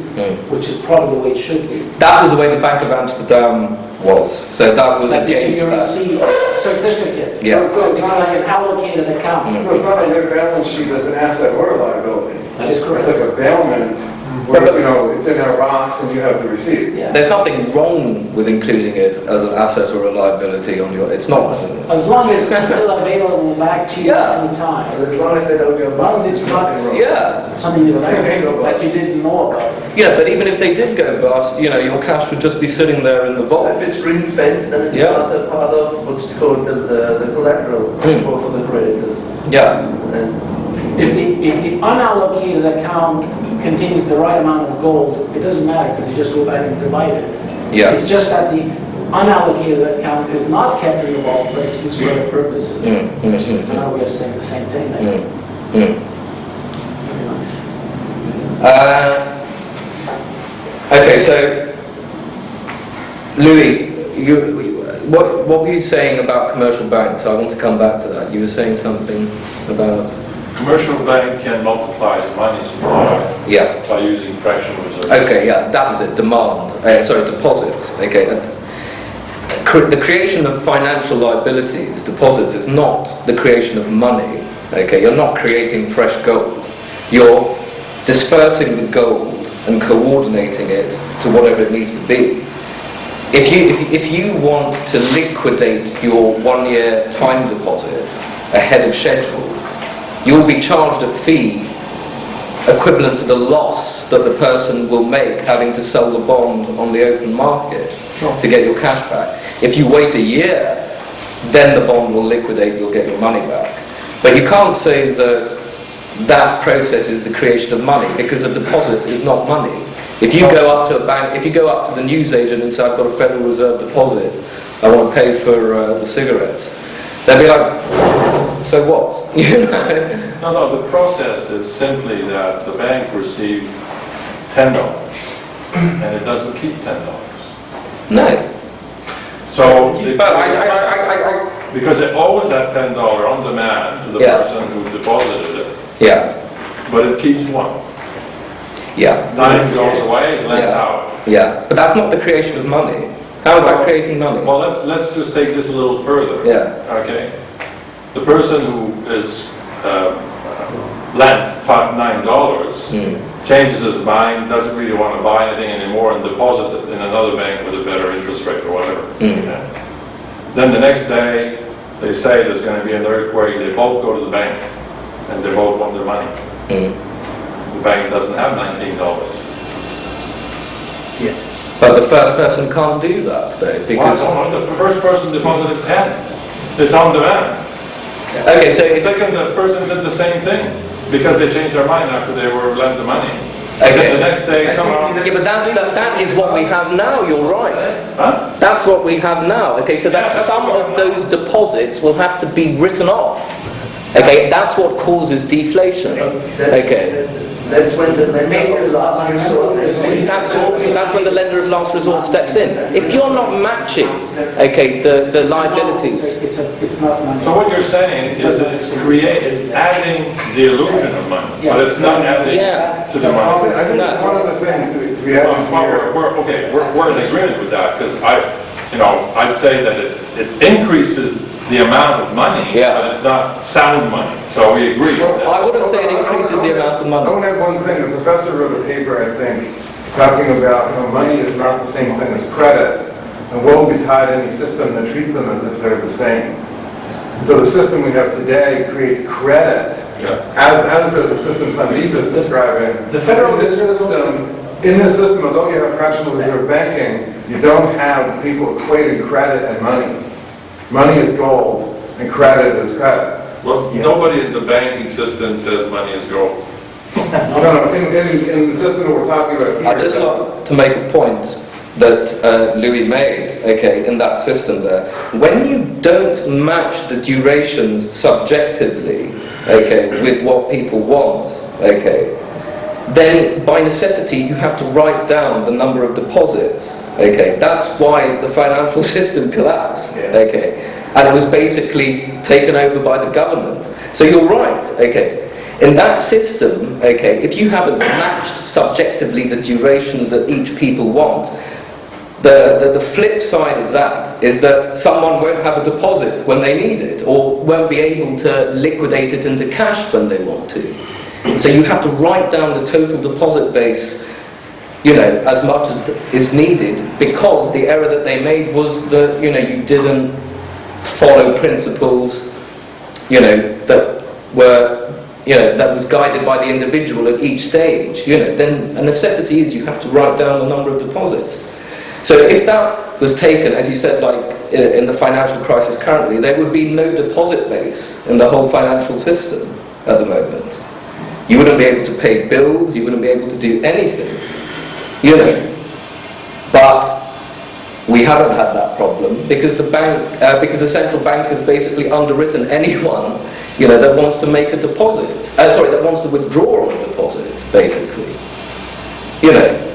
which is probably the way it should be. That was the way the Bank of Amsterdam was. So that was Like they give against you a that. receipt, certificate. Yeah. So It's like an allocated account. So it's not on their balance sheet as an asset or a liability. That is correct. It's like a bailment where, you know, it's in our box and you have the receipt. Yeah. There's nothing wrong with including it as an asset or a liability on your. It's not. As long as it's still available back to you at any time. As long as they don't go As long as it's not Yeah. something that you didn't know about. Yeah, but even if they did go bust, you know, your cash would just be sitting there in the vault. If it's ring fenced, then it's Yeah. not a part of what's called the collateral for the creditors. Yeah. And If the unallocated account contains the right amount of gold, it doesn't matter because you just go back and divide it. Yeah. It's just that the unallocated account is not kept in the vault, but it's used for other purposes. It's another way of saying the same thing. Very nice. Okay, so Louis, what were you saying about commercial banks? I want to come back to that. You were saying something about. Commercial bank can multiply the money supply Yeah. by using fractional reserve. Okay, yeah, that was it. Demand. Deposits. Okay. The creation of financial liabilities, deposits, is not the creation of money. Okay, you're not creating fresh gold. You're dispersing the gold and coordinating it to whatever it needs to be. If you want to liquidate your 1-year time deposit ahead of schedule, you'll be charged a fee equivalent to the loss that the person will make having to sell the bond on the open market to get your cash back. If you wait a year, then the bond will liquidate, you'll get your money back. But you can't say that process is the creation of money, because a deposit is not money. If you go up to a bank, if you go up to the newsagent and say, I've got a Federal Reserve deposit, I want to pay for the cigarettes, they'll be like, so what? You know? No, the process is simply that the bank receives $10 and it doesn't keep $10. No. So, But because it owes that $10 on demand to the Yeah. person who deposited it, yeah, but it keeps one. yeah, 9 goes away, is lent out. yeah. But that's not the creation of money. How is that creating money? Well, let's just take this a little further. Yeah. Okay. The person who is lent $9 changes his mind, doesn't really want to buy anything anymore, and deposits it in another bank with a better interest rate or whatever. Okay. Then the next day, they say there's going to be an earthquake. They both go to the bank, and they both want their money. The bank doesn't have $19. But the first person can't do that, though, because... Well, the first person deposited 10. It's on demand. Okay, so The if, second person did the same thing, because they changed their mind after they were lent the money. Okay. And then the next day, somehow... yeah, but that is what we have now. You're right. Huh? That's what we have now. Okay, so that some of those deposits will have to be written off. Okay, that's what causes deflation. Okay. That's when the lender of last resort steps in. That's when the lender of last resort steps in. If you're not matching, okay, the liabilities. It's not money. So what you're saying is that it's adding the illusion of money, but it's not adding Yeah. to the money. I think it's one of the things to be added here. We're in agreement with that, because I'd say that it increases the amount of money, Yeah. but it's not sound money. So we agree. I wouldn't say it increases the amount of I money. want to add one thing. The professor wrote a paper, I think, talking about how money is not the same thing as credit, and woe betide any system that treats them as if they're the same. So the system we have today creates credit as does the system Sandeep is describing. The federal in this system, although you have fractional reserve banking, you don't have people equating credit and money. Money is gold, and credit is credit. Well, nobody in the banking system says money is gold. No, in the system that we're talking about here. I'd just like to make a point that Louis made, okay, in that system there. When you don't match the durations subjectively, okay, with what people want, okay, then by necessity you have to write down the number of deposits, okay. That's why the financial system collapsed, okay, and it was basically taken over by the government. So you're right, okay. In that system, okay, if you haven't matched subjectively the durations that each people want, the flip side of that is that someone won't have a deposit when they need it, or won't be able to liquidate it into cash when they want to. So you have to write down the total deposit base, you know, as much as is needed, because the error that they made was that, you know, you didn't follow principles, you know, that were, you know, that was guided by the individual at each stage. You know, then a necessity is you have to write down the number of deposits. So if that was taken, as you said, like in the financial crisis currently, there would be no deposit base in the whole financial system at the moment. You wouldn't be able to pay bills, you wouldn't be able to do anything, you know. But we haven't had that problem because the central bank has basically underwritten anyone, you know, that wants to make a deposit. That wants to withdraw on a deposit, basically. You know.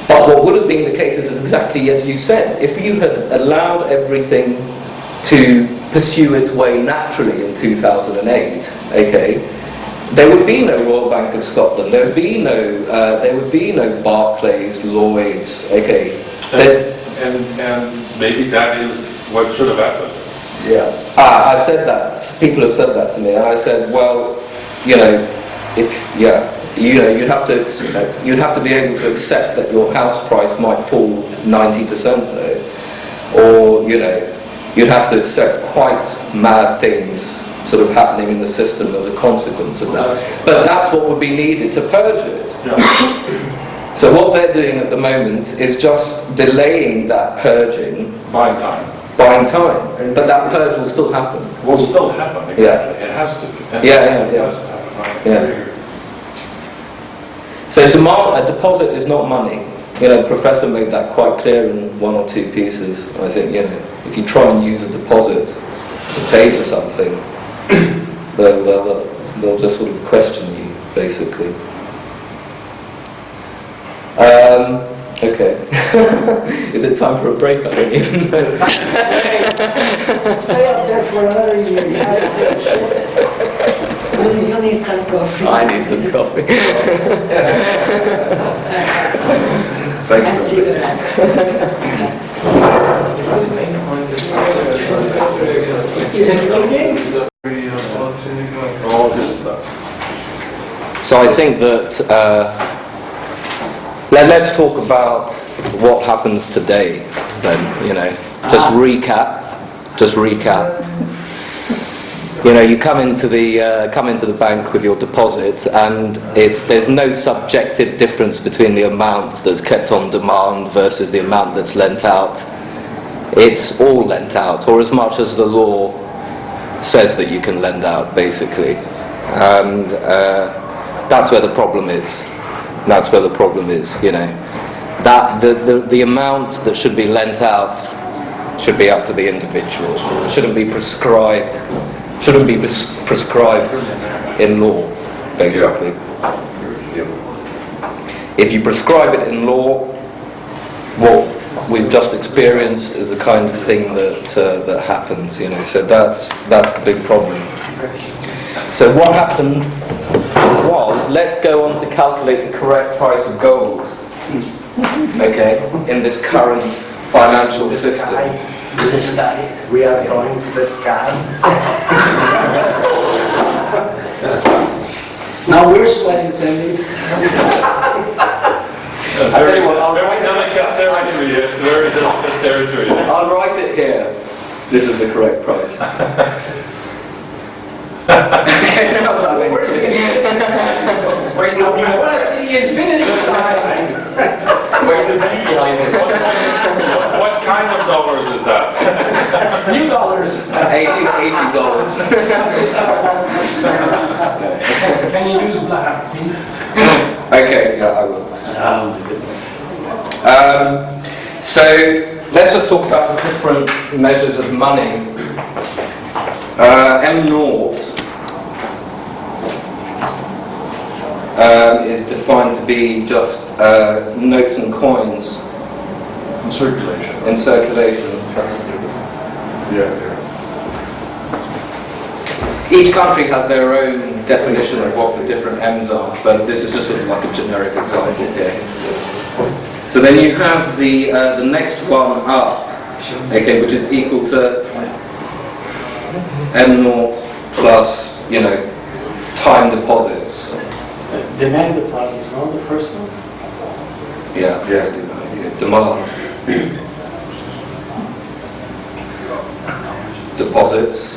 But what would have been the case is exactly as you said. If you had allowed everything to pursue its way naturally in 2008, okay, there would be no Royal Bank of Scotland. There would be no Barclays, Lloyds. Okay. And maybe that is what should have happened. Yeah. I said that. People have said that to me. I said, well, you know, you'd have to be able to accept that your house price might fall 90% though, or you know, you'd have to accept quite mad things sort of happening in the system as a consequence of that. But that's what would be needed to purge it. Yeah. So what they're doing at the moment is just delaying that purging. Buying time. But that purge will still happen. Will still happen, exactly. Yeah. It has to. Yeah. It has to happen, right? Yeah. So a deposit is not money. You know, the professor made that quite clear in one or two pieces. I think, you know, if you try and use a deposit to pay for something, they'll just sort of question you, basically. Okay. Is it time for a break? I don't even know. Stay up there for another year. You need some coffee. I need some coffee. Thanks. Is it a game? All good stuff. So I think that let's talk about what happens today. Then, you know, just recap. You know, you come into the bank with your deposit, and there's no subjective difference between the amount that's kept on demand versus the amount that's lent out. It's all lent out, or as much as the law says that you can lend out, basically. And that's where the problem is. You know, that the amount that should be lent out should be up to the individual. Shouldn't be prescribed in law, basically. If you prescribe it in law, what we've just experienced is the kind of thing that happens, you know. So that's the big problem. So what happened was, let's go on to calculate the correct price of gold, okay, in this current financial system. The sky. We are going to the sky. Now we're sweating, Sandeep. I tell you what, I'll write delicate territory, yes, very delicate territory. I'll write it here. This is the correct price. Where's the I want to see the infinity sign. Where's the beat sign? What kind of dollars is that? New dollars. $80. Can you use black, please? Okay, yeah, I will. Oh, my goodness. So let's just talk about the different measures of money. M0 is defined to be just notes and coins In circulation. in circulation. Yes, Each country has their own definition of what the different M's are, but this is just sort of like a generic example here. So then you have the next one up, okay, which is equal to M0 plus, time deposits. Demand deposits, not the first one? Yeah, Yes. demand. Deposits.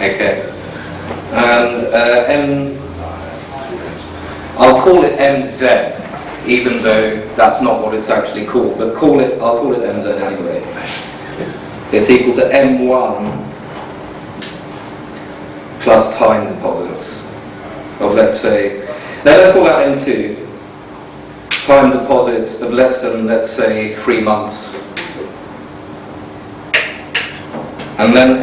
Okay. And I'll call it MZ, even though that's not what it's actually called, but I'll call it MZ anyway. It's equal to M1 plus time deposits of, let's say, now let's call that M2, time deposits of less than, let's say, 3 months. And then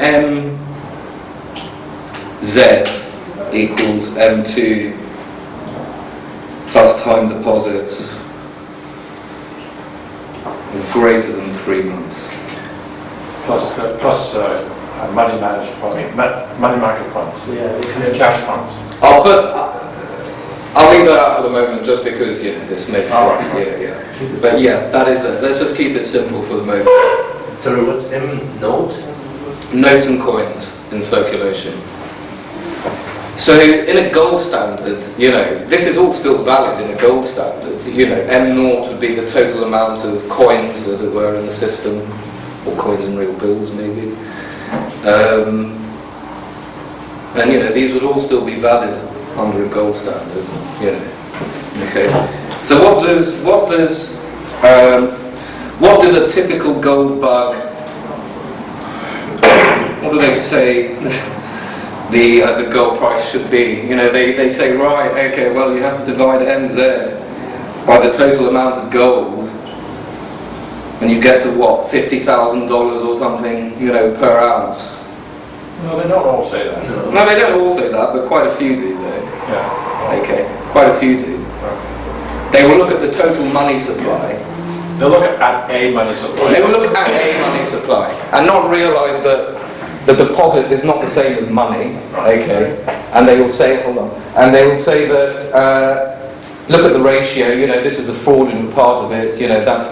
MZ equals M2 plus time deposits of greater than 3 months. Plus money managed funds, money market funds, Yeah. cash funds. I'll leave that out for the moment, just because this makes All sense. right. Yeah. But yeah, that is it. Let's just keep it simple for the moment. Sorry, what's M note? Notes and coins in circulation. So in a gold standard, this is all still valid in a gold standard. M0 would be the total amount of coins, as it were, in the system, or coins and real bills, maybe. And these would all still be valid under a gold standard. Okay. So what do the typical gold bug? What do they say the gold price should be? They say, right, okay, well, you have to divide MZ by the total amount of gold, and you get to what, $50,000 or something, per ounce. No, they don't all say that. No, they don't all say that, but quite a few do, though. Yeah. Okay, quite a few do. They will look at the total money supply. They'll look at a money supply. They will look at a money supply and not realise that the deposit is not the same as money. Okay, and they will say, hold on, and they will say that look at the ratio. This is a fraudulent part of it. That's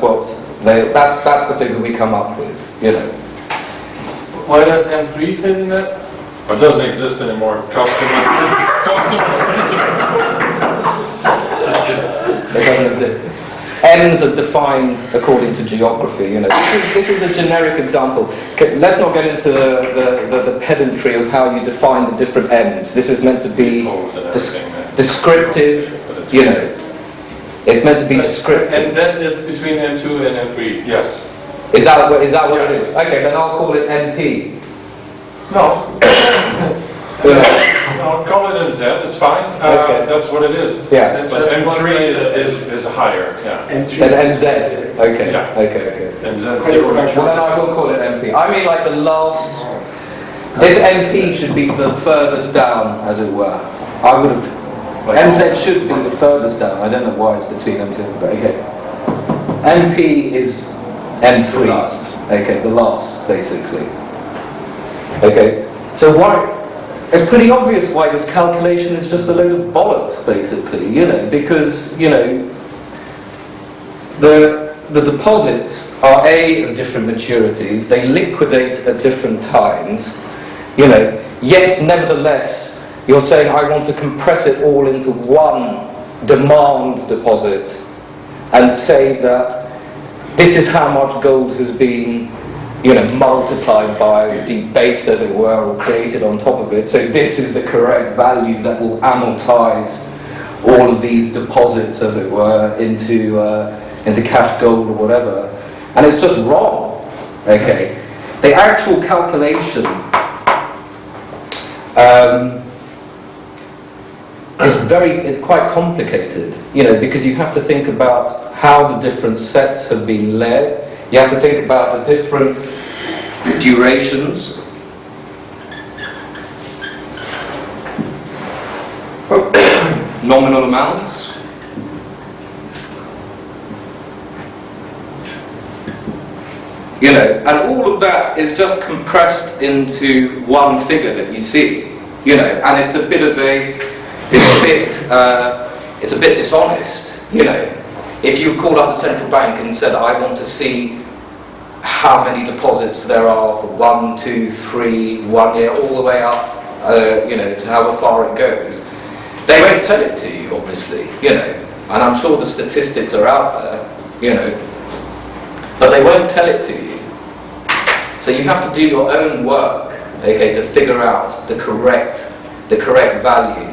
that's the figure we come up with. Why does M3 fit in that? It doesn't exist anymore. It doesn't exist. M's are defined according to geography. This is a generic example. Let's not get into the pedantry of how you define the different M's. This is meant to be descriptive. It's meant to be descriptive. MZ is between M2 and M3. Yes. Is that what it Yes. is? Okay, then I'll call it MP. No. No, call it MZ, it's fine. Okay. That's what it is. Yeah. But M3 is higher, yeah. Then MZ. Okay. Yeah. Okay. MZ Well, then I will call it MP. I mean, like the last. This MP should be the furthest down, as it were. I would have. MZ should be the furthest down. I don't know why it's between M2, but okay. MP is M3. Okay, the last, basically. Okay. So why? It's pretty obvious why this calculation is just a load of bollocks, basically. Because the deposits are of different maturities. They liquidate at different times. Yet nevertheless, you're saying I want to compress it all into one demand deposit and say that this is how much gold has been, multiplied by, debased as it were, or created on top of it. So this is the correct value that will amortize all of these deposits, as it were, into cash gold or whatever, and it's just wrong. Okay, the actual calculation is quite complicated, because you have to think about how the different sets have been led. You have to think about the different durations. Nominal amounts. And all of that is just compressed into one figure that you see, and it's a bit dishonest, If you called up the central bank and said, I want to see how many deposits there are for 1, 2, 3, 1 year, all the way up, to however far it goes, they won't tell it to you, obviously, and I'm sure the statistics are out there, but they won't tell it to you. So you have to do your own work, to figure out the correct value,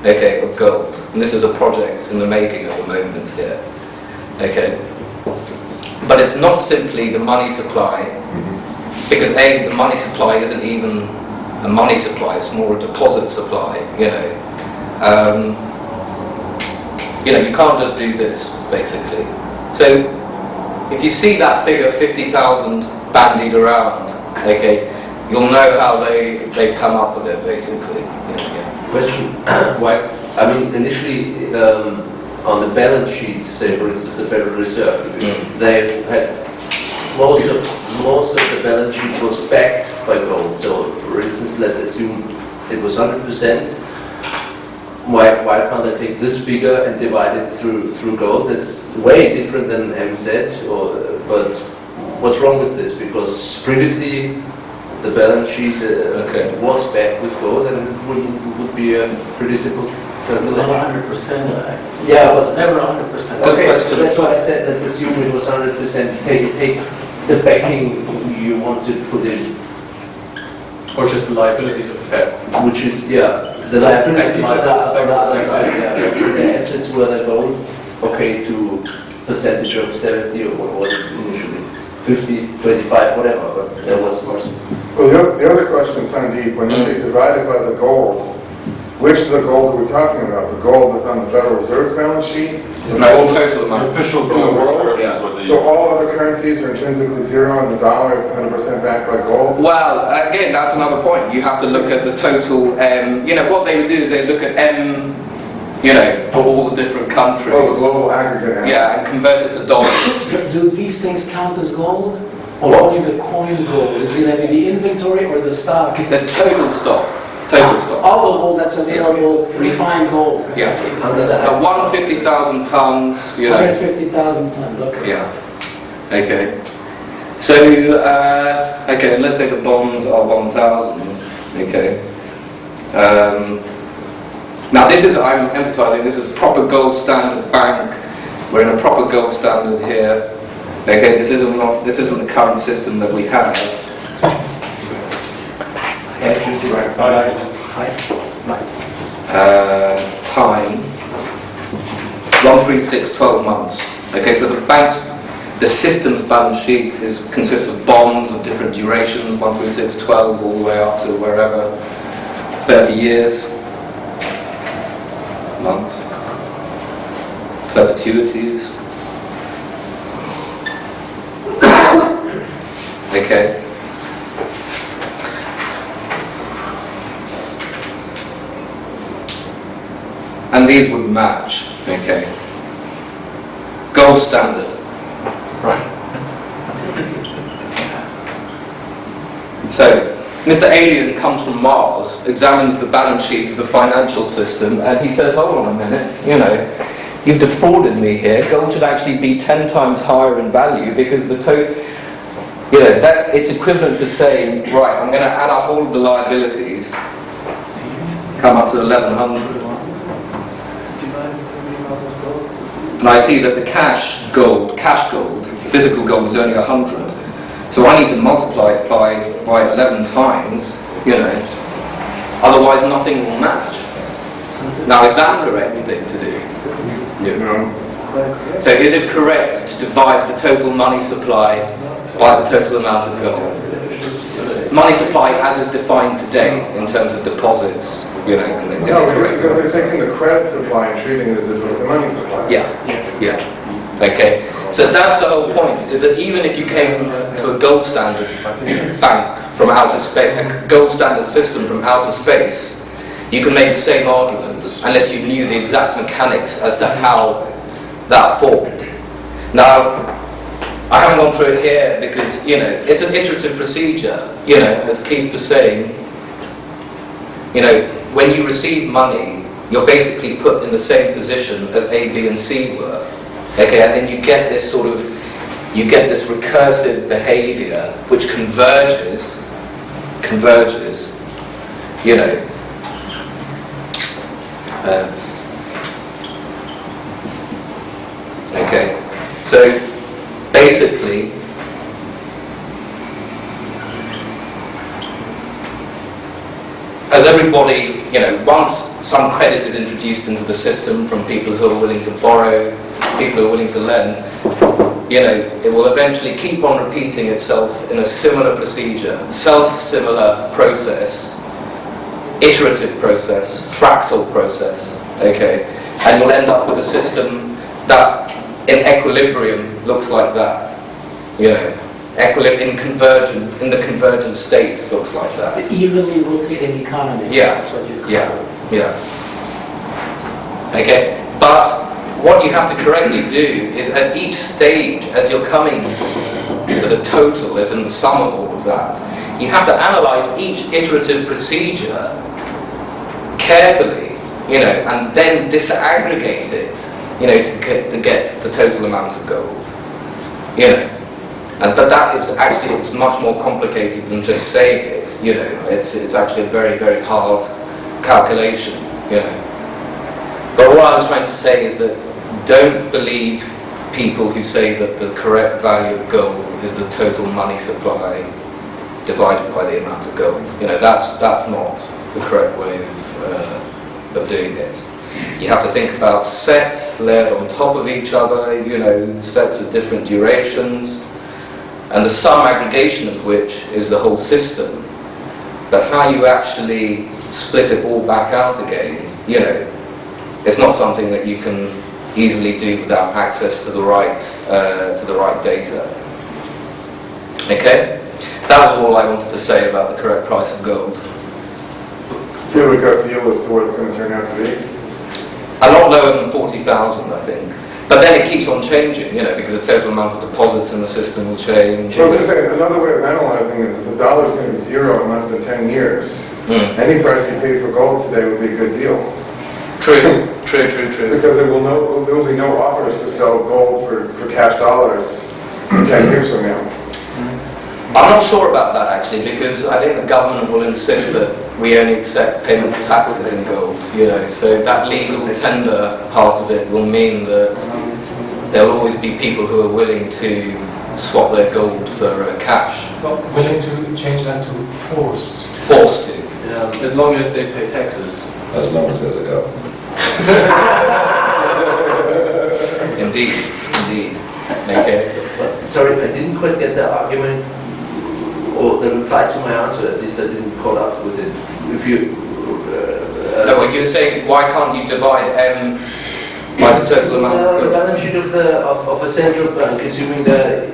of gold. And this is a project in the making at the moment here, But it's not simply the money supply, because the money supply isn't even a money supply; it's more a deposit supply, You can't just do this, basically. So if you see that figure 50,000 bandied around, you'll know how they've come up with it, basically. Question: why? I mean, initially on the balance sheet, say for instance the Federal Reserve, they had most of the balance sheet was backed by gold. So, for instance, let's assume it was 100%. Why can't I take this figure and divide it through gold? That's way different than MZ. But what's wrong with this? Because previously the balance sheet was backed with gold, and it would be a pretty simple calculation. Not 100%. Yeah, but Never 100%. okay. So that's why I said let's assume it was 100%. Take the backing you want to put in, or just the liabilities of the Fed, which is the liabilities on the other side. The assets were the gold. Okay, to percentage of 70 or what was it initially? 50, 25, whatever, but there was... Well, the other question, Sandeep, when you say divided by the gold, which of the gold are we talking about? The gold that's on the Federal Reserve's balance sheet? The gold total amount. Official in the world? gold. So all other currencies are intrinsically zero and the dollar is 100% backed by gold? Well, again, that's another point. You have to look at the total, what they would do is they look at M, for all the different countries. Oh, the global aggregate. Yeah, and convert it to dollars. Do these things count as gold? Or only the coin gold? Is it going to be the inventory or the stock? The total stock. Total stock. All the gold that's available, refined gold. Yeah. Okay. 150,000 tons, 150,000 tons, okay. Yeah. Okay. So, let's say the bonds are 1,000. Okay. Now this is, I'm emphasizing, this is proper gold standard bank. We're in a proper gold standard here. Okay, this isn't the current system that we have. Time 136, 12 months. Okay, so the system's balance sheet consists of bonds of different durations, 136, 12, all the way up to wherever, 30 years, months, perpetuities. Okay. And these would match, okay. Gold standard. Right. So, Mr. Alien comes from Mars, examines the balance sheet of the financial system, and he says, hold on a minute, you've defrauded me here. Gold should actually be 10 times higher in value because the total, that it's equivalent to saying, right, I'm going to add up all of the liabilities, come up to 1,100. And I see that the cash gold, physical gold is only 100. So I need to multiply it by 11 times, otherwise nothing will match. Now is that the correct thing to do? You know? So is it correct to divide the total money supply by the total amount of gold? Money supply as is defined today in terms of deposits, you know, is it No, correct? because they're taking the credit supply and treating it as if it was the money supply. Yeah. Okay. So that's the whole point, is that even if you came to a gold standard bank from outer space, a gold standard system from outer space, you can make the same arguments unless you knew the exact mechanics as to how that formed. Now, I haven't gone through it here because, you know, it's an iterative procedure. You know, as Keith was saying, you know, when you receive money, you're basically put in the same position as A, B, and C were. Okay, and then you get this sort of, you get this recursive behavior which converges, you know. Okay, so basically, as everybody, you know, once some credit is introduced into the system from people who are willing to borrow, people who are willing to lend, you know, it will eventually keep on repeating itself in a similar procedure, self-similar process, iterative process, fractal process, okay? And you'll end up with a system that in equilibrium looks like that, you know, in the convergent state looks like that. It's evenly rotating economy. Yeah, That's what you call yeah, it. yeah. Okay, but what you have to correctly do is at each stage, as you're coming to the total, as in the sum of all of that, you have to analyze each iterative procedure carefully, you know, and then disaggregate it, you know, to get the total amount of gold, you know. But that is actually, it's much more complicated than just saying it, you know. It's actually a very, very hard calculation, you know. But what I was trying to say is that don't believe people who say that the correct value of gold is the total money supply divided by the amount of gold. You know, that's not the correct way of doing it. You have to think about sets layered on top of each other, you know, sets of different durations, and the sum aggregation of which is the whole system. But how you actually split it all back out again, you know, it's not something that you can easily do without access to the right data. Okay, that was all I wanted to say about the correct price of gold. Do you have a gut feel as to what it's going to turn out to be? A lot lower than 40,000, I think. But then it keeps on changing, you know, because the total amount of deposits in the system will change. I was going to say, another way of analyzing this is if the dollar is going to be zero in less than 10 years, any price you pay for gold today would be a good deal. True. Because there will be no offers to sell gold for cash dollars 10 years from now. I'm not sure about that actually, because I think the government will insist that we only accept payment of taxes in gold, you know, so that legal tender part of it will mean that there will always be people who are willing to swap their gold for cash. Well, willing to change that to forced. Forced to. Yeah, as long as they pay taxes. As long as there's a go. Indeed. Okay. Sorry, I didn't quite get the argument, or the reply to my answer, at least I didn't caught up with it. If you... No, what you're saying, why can't you divide M by the total amount of the gold? balance sheet of a central bank, assuming there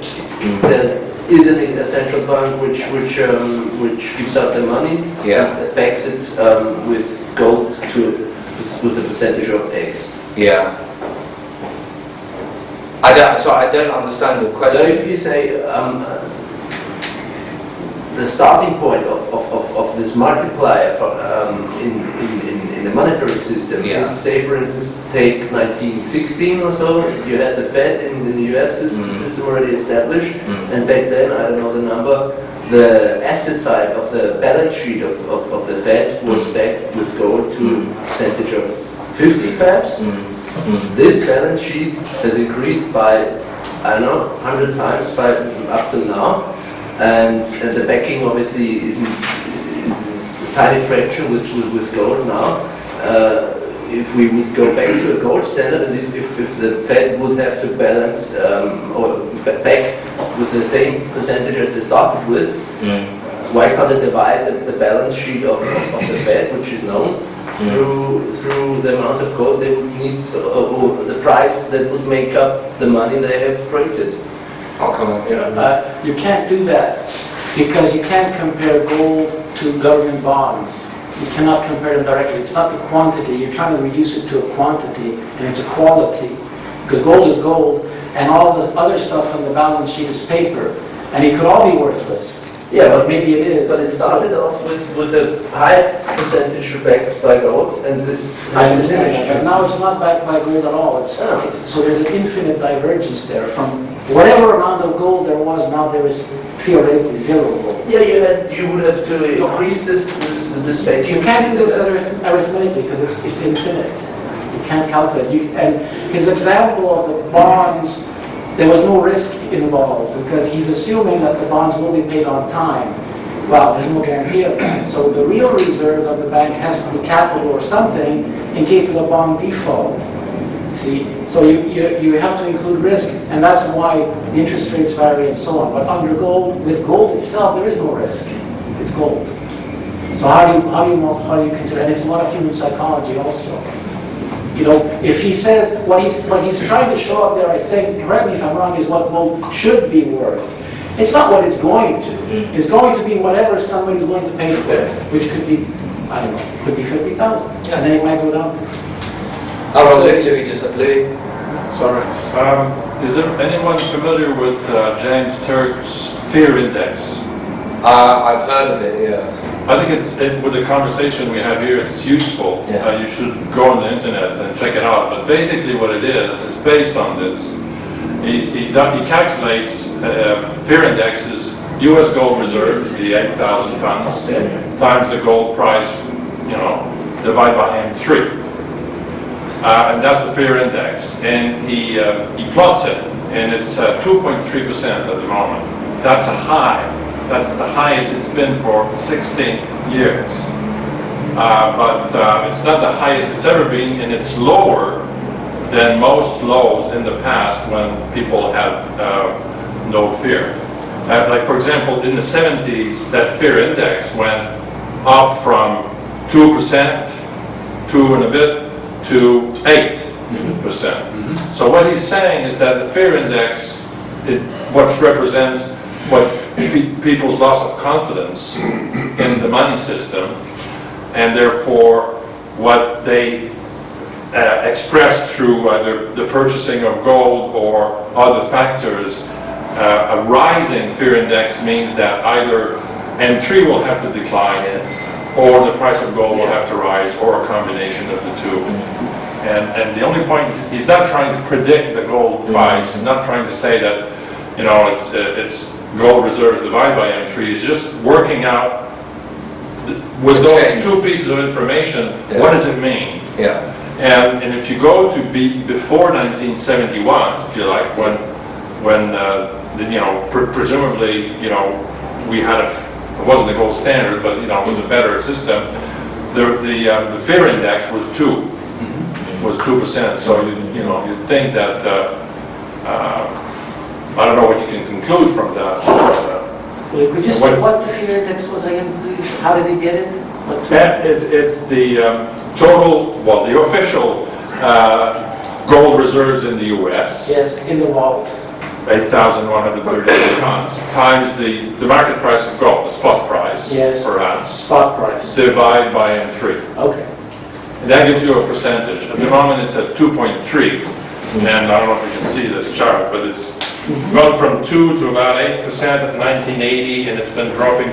is a central bank which gives out the money, and backs it with gold with a percentage of X. Yeah. I don't understand your question. So if you say the starting point of this multiplier for, in the monetary system is, say for instance, take 1916 or so, you had the Fed in the US system already established, and back then, I don't know the number, the asset side of the balance sheet of the Fed was backed with gold to a percentage of 50 perhaps. This balance sheet has increased by, I don't know, 100 times by up to now, and the backing obviously is a tiny fraction with gold now. if we would go back to a gold standard, and if the Fed would have to balance or back with the same percentage as they started with, why can't they divide the balance sheet of the Fed, which is known, through the amount of gold they would need, or the price that would make up the money they have created? I'll come on. You can't do that because you can't compare gold to government bonds. You cannot compare them directly. It's not the quantity. You're trying to reduce it to a quantity, and it's a quality. Because gold is gold, and all the other stuff on the balance sheet is paper, and it could all be worthless. Yeah, but maybe it is. But it started off with a high percentage backed by gold, and this I has understand that, diminished. but now it's not backed by gold at all. Oh. So there's an infinite divergence there. From whatever amount of gold there was, now there is theoretically zero gold. Yeah, you would have to increase this back. You can't do this arithmetically because it's infinite. You can't calculate. And his example of the bonds, there was no risk involved because he's assuming that the bonds will be paid on time. Well, there's no guarantee of that. So the real reserves of the bank has to be capital or something in case of a bond default. See, so you have to include risk, and that's why the interest rates vary and so on. But under gold, with gold itself, there is no risk. It's gold. So how do you consider? And it's a lot of human psychology also. You know, if he says what he's trying to show up there, I think, correct me if I'm wrong, is what gold should be worth. It's not what it's going to. It's going to be whatever somebody's going to pay for it, which could be, I don't know, could be 50,000, and then it might go down to. Louis, just Louis. Sorry. Is there anyone familiar with James Turk's fear index? I've heard of it, yeah. I think with the conversation we have here, it's useful. Yeah. You should go on the internet and check it out. But basically what it is based on this. He calculates fear indexes, U.S. gold reserves, the 8,000 tons, times the gold price, divide by M3. And that's the fear index. And he plots it, and it's 2.3% at the moment. That's a high. That's the highest it's been for 16 years. But it's not the highest it's ever been, and it's lower than most lows in the past when people had no fear. Like, for example, in the 70s, that fear index went up from 2% to and a bit to 8%. So what he's saying is that the fear index, what represents what people's loss of confidence in the money system, and therefore what they expressed through either the purchasing of gold or other factors. A rising fear index means that either M3 will have to decline, or the price of gold will have to rise, or a combination of the two. And the only point is, he's not trying to predict the gold price. He's not trying to say that, it's gold reserves divided by M3. He's just working out with those two pieces of information, what does it mean? Yeah. And if you go to before 1971, if you like, when presumably, we had it wasn't a gold standard, but it was a better system. The fear index was 2%. So you'd think that I don't know what you can conclude from that. Could you say what the fear index was again, please? How did he get it? It's the total, the official gold reserves in the U.S. Yes, in the vault. 8,138 tons times the market price of gold, the spot price per ounce. Spot price. Divide by M3. Okay. And that gives you a percentage. At the moment it's at 2.3. And I don't know if you can see this chart, but it's gone from 2 to about 8% in 1980, and it's been dropping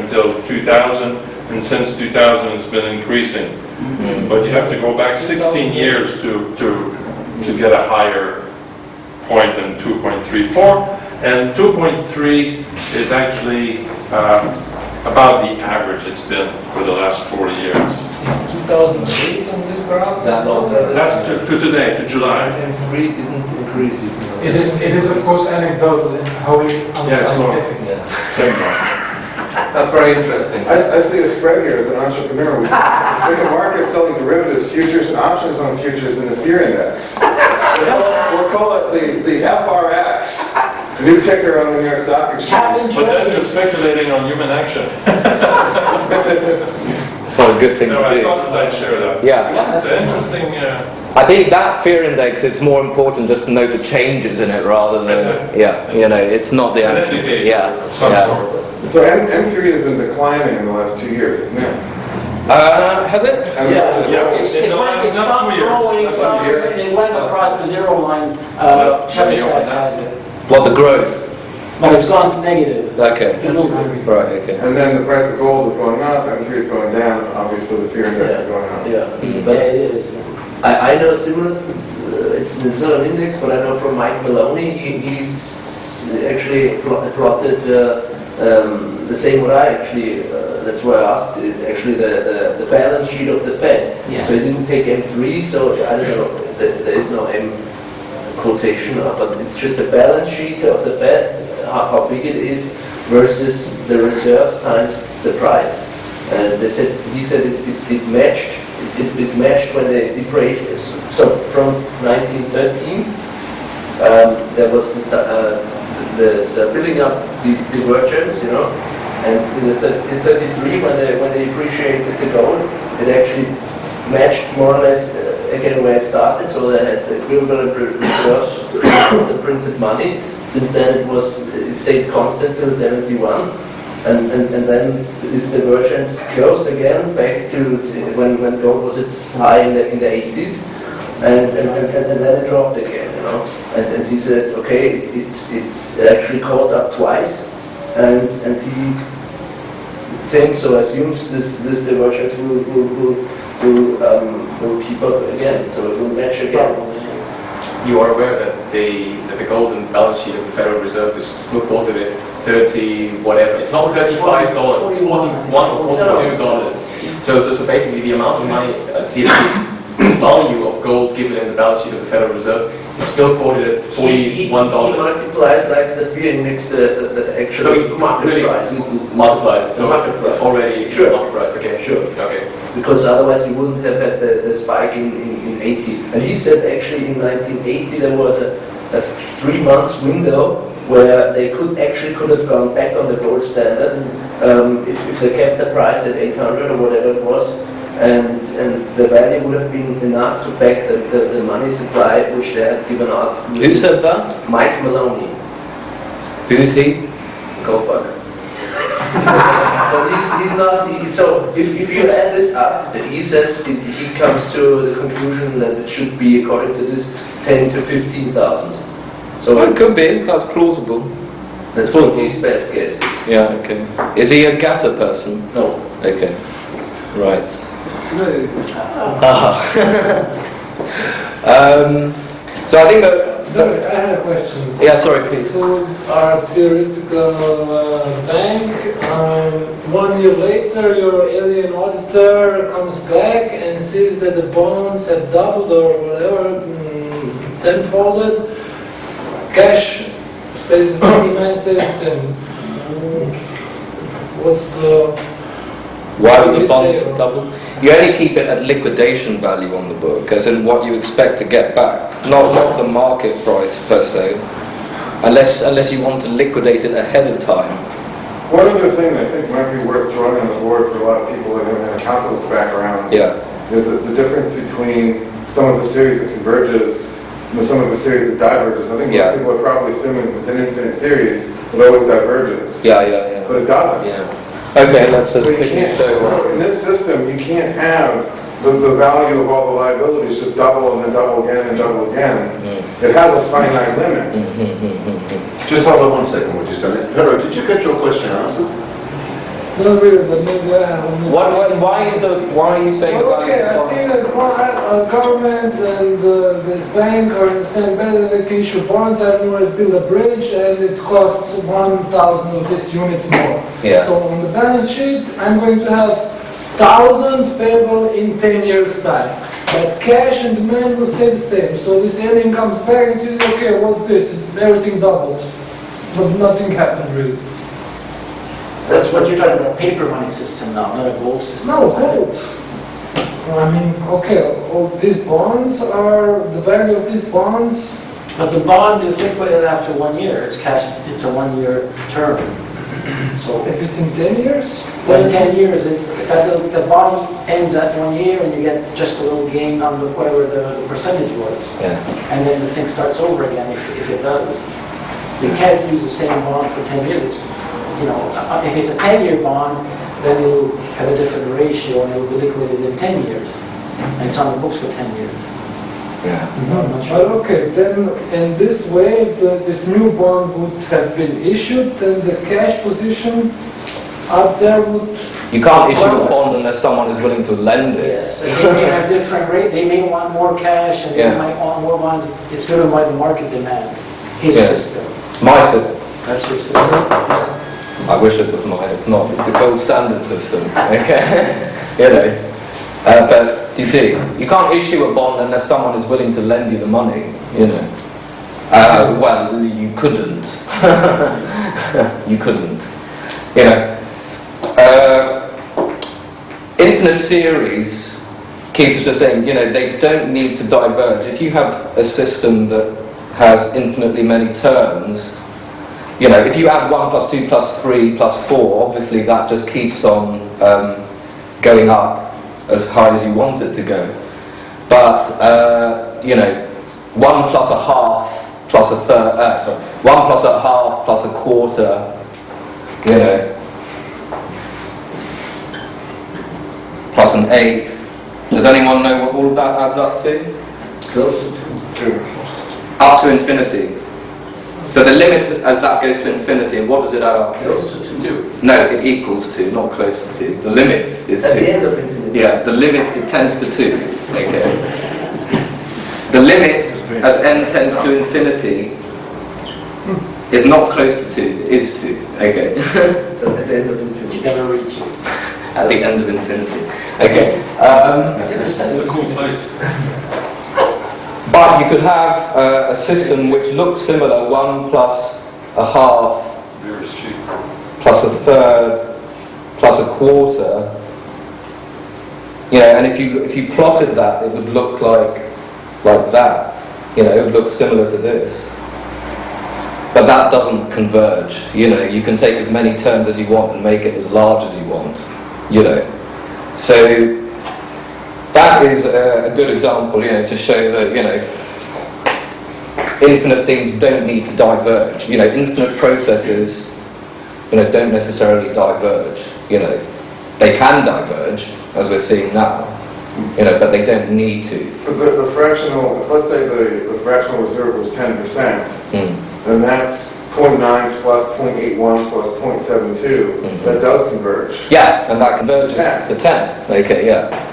until 2000. And since 2000 it's been increasing. But you have to go back 16 years to get a higher point than 2.34, and 2.3 is actually about the average it's been for the last 40 years. Is 2008 on this graph? That's to today, to July. And 3 didn't increase. It is of course anecdotal and wholly unscientific. Same one. That's very interesting. I see a spread here as an entrepreneur. We can market selling derivatives, futures, and options on futures in the fear index. We'll call it the FRX, new ticker on the New York Stock Exchange. But then you're speculating on human action. It's not a good thing So to I do. thought that I'd share that. Yeah. It's an interesting, I think that fear index, it's more important just to know the changes in it rather than, That's it. yeah, you know, it's not the it's an actual, indicator yeah, of some yeah. sort. So M3 has been declining in the last 2 years, isn't it? Has it? And Yeah, It in the last it stopped not 2 years. growing, That's not a year. and it went across the zero line. Not Chubby many Stats has it. What, the growth? But it's gone to negative. Okay, The new number. right, okay. And then the price of gold is going up, M3 is going down, so obviously the fear index is going up. Yeah, Yeah, but it is. I know similar, it's not an index, but I know from Mike Maloney, he's actually plotted the same what I actually, that's why I asked, actually the balance sheet of the Fed. Yeah. So he didn't take M3, so I don't know, there is no M quotation, but it's just a balance sheet of the Fed, how big it is versus the reserves times the price. And he said it matched. It matched when they depreciated. So from 1913, there was this building up divergence, you know, and in 33, when they appreciated the gold, it actually matched more or less again where it started. So they had equivalent reserves for the printed money. Since then, it stayed constant till 71. And then this divergence closed again back to when gold was its high in the 80s, and then it dropped again, you know. And he said, okay, it's actually caught up twice, and he thinks or assumes this divergence will keep up again, so it will match again. You are aware that the golden balance sheet of the Federal Reserve is still quoted at 30 whatever. It's not $35. It's $41 or $42. So basically, the amount of money, the value of gold given in the balance sheet of the Federal Reserve is still quoted at $41. He multiplies like the fear index, the actual So it market really price. multiplies it. So Market price. it's already Sure. market priced. Okay. Sure. Okay. Because otherwise you wouldn't have had the spike in 80. And he said actually in 1980 there was a 3 months window where they could have gone back on the gold standard if they kept the price at 800 or whatever it was, and the value would have been enough to back the money supply which they had given out. Who said that? Mike Maloney, Who's he? Goldbug. But he's not, so if you add this up, he says he comes to the conclusion that it should be, according to this, 10 to 15,000. So Well, it could be, that's plausible. That's what his best guess is. Yeah, okay. Is he a Gata person? No. Okay. Right. Ah. So I think that... Sorry, I had a question. Yeah, sorry, please. So our theoretical bank, 1 year later your alien auditor comes back and sees that the bonds have doubled or whatever, tenfolded, cash stays the same, demand stays the same. What's the... Why would the you bonds say- double? You only keep it at liquidation value on the book, as in what you expect to get back, not the market price per se, unless you want to liquidate it ahead of time. One other thing that I think might be worth drawing on the board for a lot of people that have an calculus background Yeah. is that the difference between some of the series that converges and some of the series that diverges. I think most Yeah. people are probably assuming with an infinite series it always diverges, Yeah. but it doesn't. Yeah. Okay, let's just So you quickly can't, show. so in this system, you can't have the value of all the liabilities just double and then double again and double again. It has a finite limit. Just hold on 1 second, would you say? Pero, did you get your question answered? Not really, but maybe I have a mistake. Why are you saying Well, okay, I think that government and this bank are in the same bed that they can issue bonds. I don't know, let's build a bridge and it costs 1,000 of these units more. Yeah. So on the balance sheet, I'm going to have 1,000 payable in 10 years' time. But cash and demand will stay the same. So this alien comes back and says, okay, what's this? Everything doubled. But nothing happened really. That's what you're talking about, paper money system now, not a gold system. No, gold. I mean, okay, all these bonds are, the value of these bonds, But the bond is liquidated after 1 year, it's cash, it's a 1 year term. So if it's in 10 years, well, in 10 years, the bond ends at 1 year and you get just a little gain on whatever the percentage was. Yeah. And then the thing starts over again if it does. You can't use the same bond for 10 years. It's, if it's a 10-year bond, then it'll have a different ratio and it'll be liquidated in 10 years. And it's on the books for 10 years. Yeah. I'm not sure. well, okay, then in this way, this new bond would have been issued, then the cash position up there would... You can't issue a bond unless someone is willing to lend it. Yes, and they may have different rate, they may want more cash and they Yeah. might want more bonds. It's driven by the market demand, his Yeah. system. My system. That's your system. I wish it was mine. It's not. It's the gold standard system. Okay. But do you see? You can't issue a bond unless someone is willing to lend you the money. Well, you couldn't. You couldn't. Infinite series. Keith was just saying. They don't need to diverge. If you have a system that has infinitely many terms. If you add 1 plus 2 plus 3 plus 4, obviously that just keeps on going up as high as you want it to go. But, 1 plus a half plus a third, 1 plus a half plus a quarter, plus an eighth. Does anyone know what all of that adds up to? Close to 2. Up to infinity. So the limit as that goes to infinity, what does it add up to? Close to 2. No, it equals 2, not close to 2. The limit is 2. At the end of infinity. Yeah, the limit, it tends to 2. Okay. The limit as n tends to infinity is not close to 2, it is 2. Okay. So at the end of infinity. You never reach it. At the end of infinity. Okay. It's a cool place. But you could have a system which looks similar, 1 plus a half Beer is cheap. plus a third plus a quarter. And if you plotted that, it would look like that. It would look similar to this. But that doesn't converge. You can take as many terms as you want and make it as large as you want. So that is a good example, to show that, infinite things don't need to diverge. Infinite processes, don't necessarily diverge. They can diverge, as we're seeing now, but they don't need to. But the fractional, let's say the fractional reserve was 10%, then that's 0.9 plus 0.81 plus 0.72, that does converge. Yeah, and that converges to 10. Okay, yeah.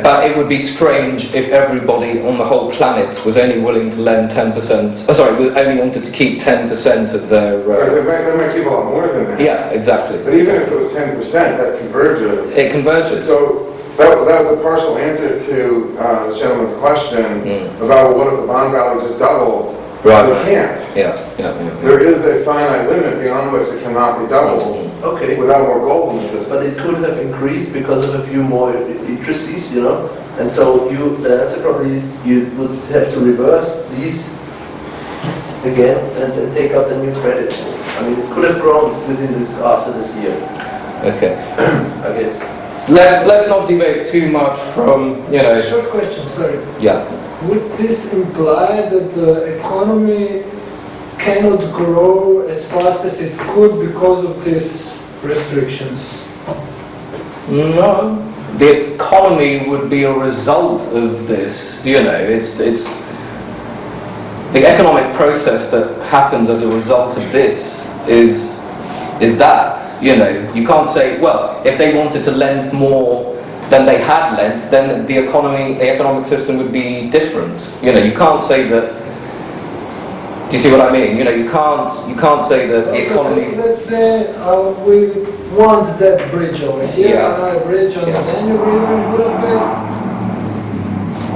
But it would be strange if everybody on the whole planet was only willing to lend 10%, only wanted to keep 10% of their... Right, they might keep a lot more than that. Yeah, exactly. But even if it was 10%, that converges. It converges. So that was a partial answer to this gentleman's question about what if the bond value just doubled? Right. It can't. Yeah. There is a finite limit beyond which it cannot be doubled Okay. without more gold in the system. But it could have increased because of a few more indices, and so the answer probably is you would have to reverse these again and then take out the new credit. I mean, it could have grown within this after this year, Okay. I guess. Let's not debate too much from, Short question, sorry. Yeah. Would this imply that the economy cannot grow as fast as it could because of these restrictions? No. The economy would be a result of this. It's the economic process that happens as a result of this is that. You can't say, well, if they wanted to lend more than they had lent, then the economic system would be different. You can't say that. Do you see what I mean? You can't say that the economy. Let's say we want that bridge over here, another bridge on the Danube River in Budapest.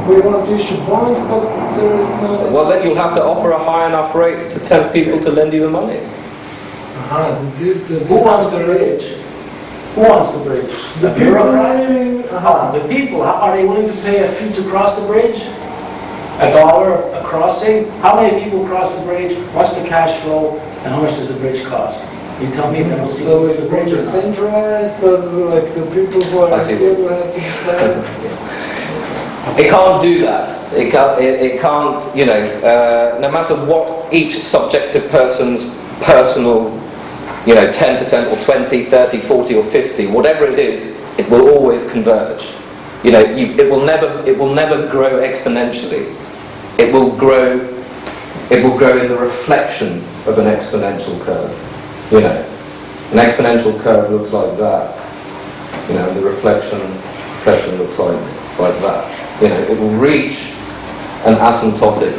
We want to issue bonds, but there is no... Well, then you'll have to offer a high enough rate to tempt people to lend you the money. Who wants the bridge? Who wants the bridge? The bureaucrat? The people, are they willing to pay a fee to cross the bridge? $1 a crossing? How many people cross the bridge? What's the cash flow? And how much does the bridge cost? You tell me, then we'll see So if the it bridge will is be centralized, but like the people who are I see. here will have to decide. It can't do that. It can't, you know, no matter what each subjective person's personal, you know, 10% or 20, 30, 40 or 50, whatever it is, it will always converge. You know, it will never grow exponentially. It will grow in the reflection of an exponential curve. You know, an exponential curve looks like that. You know, and the reflection looks like that. You know, it will reach an asymptotic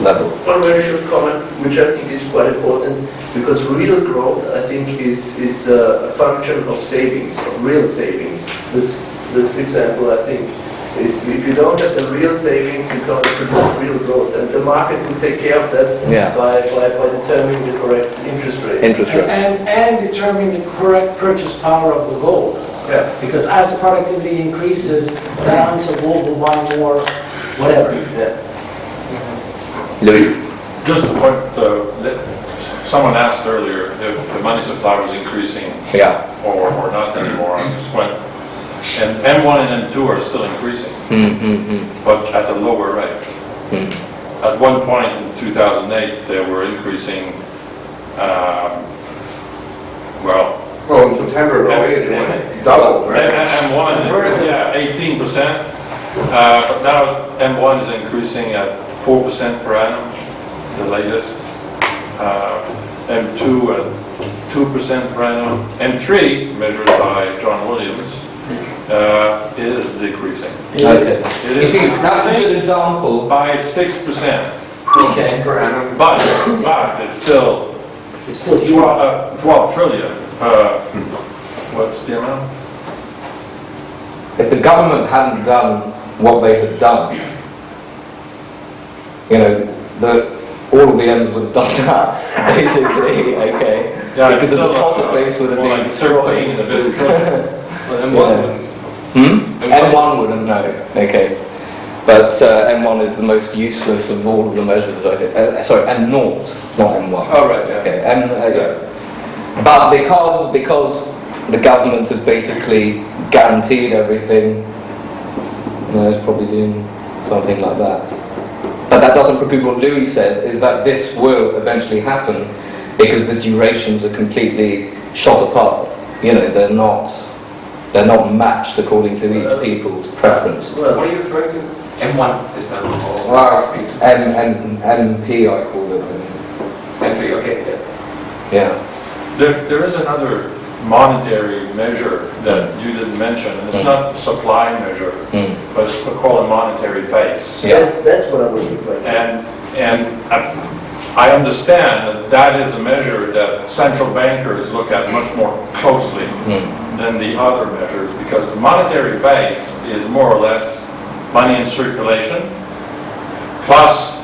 level. One very short comment, which I think is quite important, because real growth, I think, is a function of savings, of real savings. This example, I think, is if you don't have the real savings, you can't produce real growth, and the market will take care of that by determining the correct interest rate. And determine the correct purchase power of the gold. Yeah. Because as the productivity increases, that ounce of gold will buy more, whatever. Yeah. Louis? Just a point, that someone asked earlier if the money supply was increasing or not anymore. I just went, and M1 and M2 are still increasing, but at a lower rate. At one point in 2008, they were increasing, Well, in September of 08, it went double, right? M1, 18%, but now M1 is increasing at 4% per annum, the latest. M2 at 2% per annum. M3, measured by John Williams, is decreasing. Okay. It You is see, that's a good example. by 6%. Okay. Per annum. But it's still 12 trillion. What's the amount? If the government hadn't done what they had done, you know, all of the M's would have done that, basically, okay? Yeah, because the deposit base would have more been like destroyed. 13 and a bit trillion. M1 wouldn't know, okay. But M1 is the most useless of all of the measures, I think. Sorry, M0, not M1. Oh, right, yeah. Okay, But because the government has basically guaranteed everything, you know, it's probably doing something like that. But that doesn't preclude what Louis said, is that this will eventually happen because the durations are completely shot apart. You know, they're not matched according to each people's preference. What are you referring to? M1 this time? MP I call it. M3, okay. Yeah. There is another monetary measure that you didn't mention, and it's not a supply measure, but it's called a monetary base. Yeah. That's what I was referring to. And I understand that is a measure that central bankers look at much more closely than the other measures, because the monetary base is more or less money in circulation plus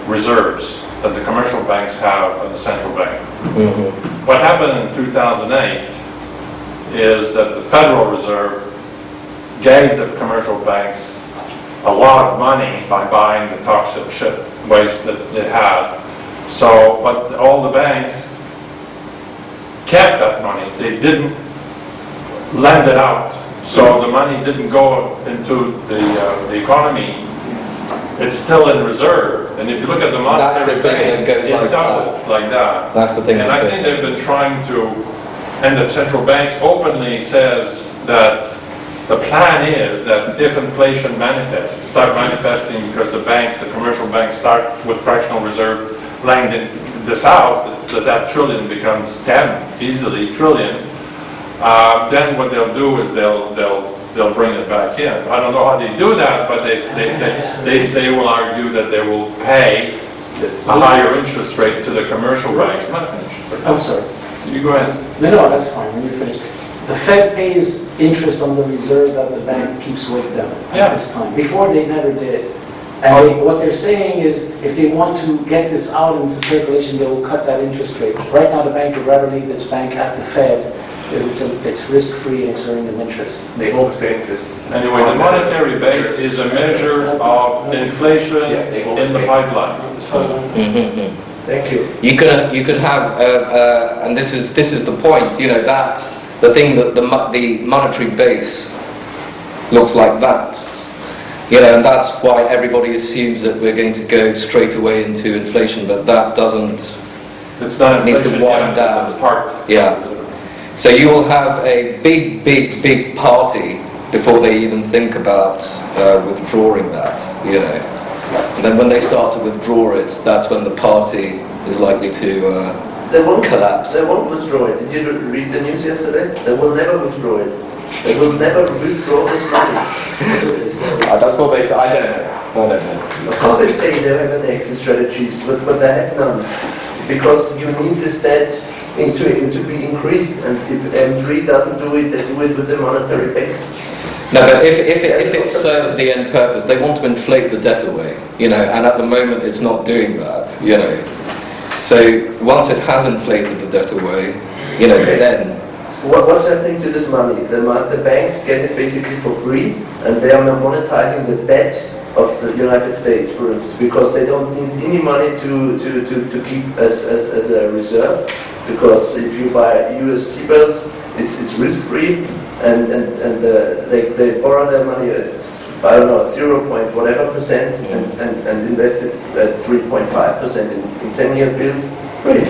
reserves that the commercial banks have at the central bank. What happened in 2008 is that the Federal Reserve gave the commercial banks a lot of money by buying the toxic waste that they had. So, but all the banks kept that money. They didn't lend it out. So the money didn't go into the economy. It's still in reserve. And if you look at the monetary base, it doubles like that. That's the thing. And I think they've been trying to, and the central banks openly says that the plan is that if inflation start manifesting because the banks, the commercial banks start with fractional reserve laying this out, that trillion becomes 10, easily trillion, then what they'll do is they'll bring it back in. I don't know how they do that, but they will argue that they will pay a higher interest rate to the commercial banks. Not finished. I'm sorry. You go ahead. No, that's fine. Let me finish. The Fed pays interest on the reserve that the bank keeps with them at this time. Before, they never did. And what they're saying is, if they want to get this out into circulation, they will cut that interest rate. Right now, the bank would rather leave its bank at the Fed, because it's risk-free and it's earning them interest. They always pay interest. Anyway, the monetary base is a measure of inflation in the pipeline. Thank you. You could have, and this is the point. You know, that the thing that the monetary base looks like that. You know, and that's why everybody assumes that we're going to go straight away into inflation, but that doesn't. It's not It needs to inflation, wind down. it's part. Yeah. So you will have a big party before they even think about withdrawing that. You know, and then when they start to withdraw it, that's when the party is likely to They won't collapse. They won't withdraw it. Did you read the news yesterday? They will never withdraw it. They will never withdraw this money. That's what they say. That's what they say. I don't know. Of course they say they have an exit strategies, but they have none. Because you need this debt to be increased, and if M3 doesn't do it, they do it with the monetary base. No, but if it serves the end purpose, they want to inflate the debt away, you know, and at the moment it's not doing that, you know. So once it has inflated the debt away, you know, then... What's happening to this money? The banks get it basically for free, and they are monetizing the debt of the United States, for instance, because they don't need any money to keep as a reserve, because if you buy US T-bills, it's risk-free, and they borrow their money at, I don't know, 0. whatever percent, and invest it at 3.5% in 10-year bills. Great.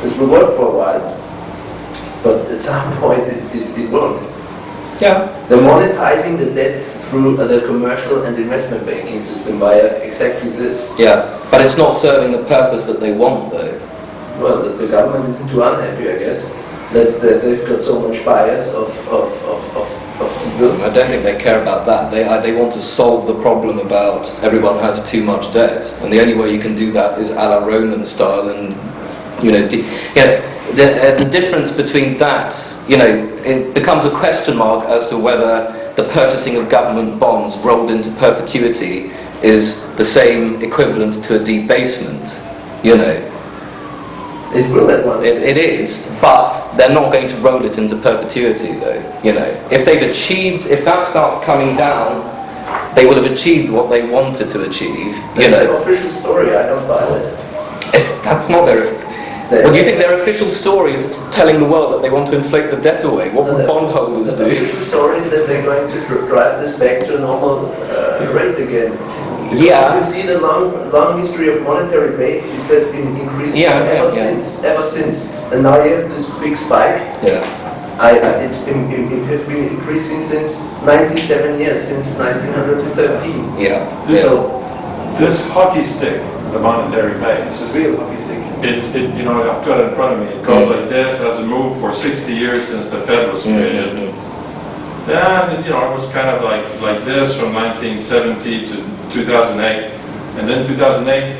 This will work for a while, but at some point it won't. Yeah. They're monetizing the debt through the commercial and investment banking system via exactly this. Yeah, but it's not serving the purpose that they want, though. Well, the government isn't too unhappy, I guess, that they've got so much bias of T-bills. I don't think they care about that. They want to solve the problem about everyone has too much debt, and the only way you can do that is a la Roman style. And you know, the difference between that, you know, it becomes a question mark as to whether the purchasing of government bonds rolled into perpetuity is the same equivalent to a debasement. You know. It will at once. It is, but they're not going to roll it into perpetuity, though. You know, if that starts coming down, they will have achieved what they wanted to achieve. You know, the official story. I don't buy that. That's not their. Well, do you think their official story is telling the world that they want to inflate the debt away? What would bondholders do? The official story is that they're going to drive this back to a normal rate again. Because Yeah. if you see the long history of monetary base, it has been increasing ever since. And now you have this big spike. Yeah. It has been increasing since 97 years, since 1913. Yeah. This hockey stick, the monetary base, Real hockey stick. you know, I've got it in front of me. It goes like this, has moved for 60 years since the Fed was created. Then, you know, it was kind of like this from 1970 to 2008, and then 2008,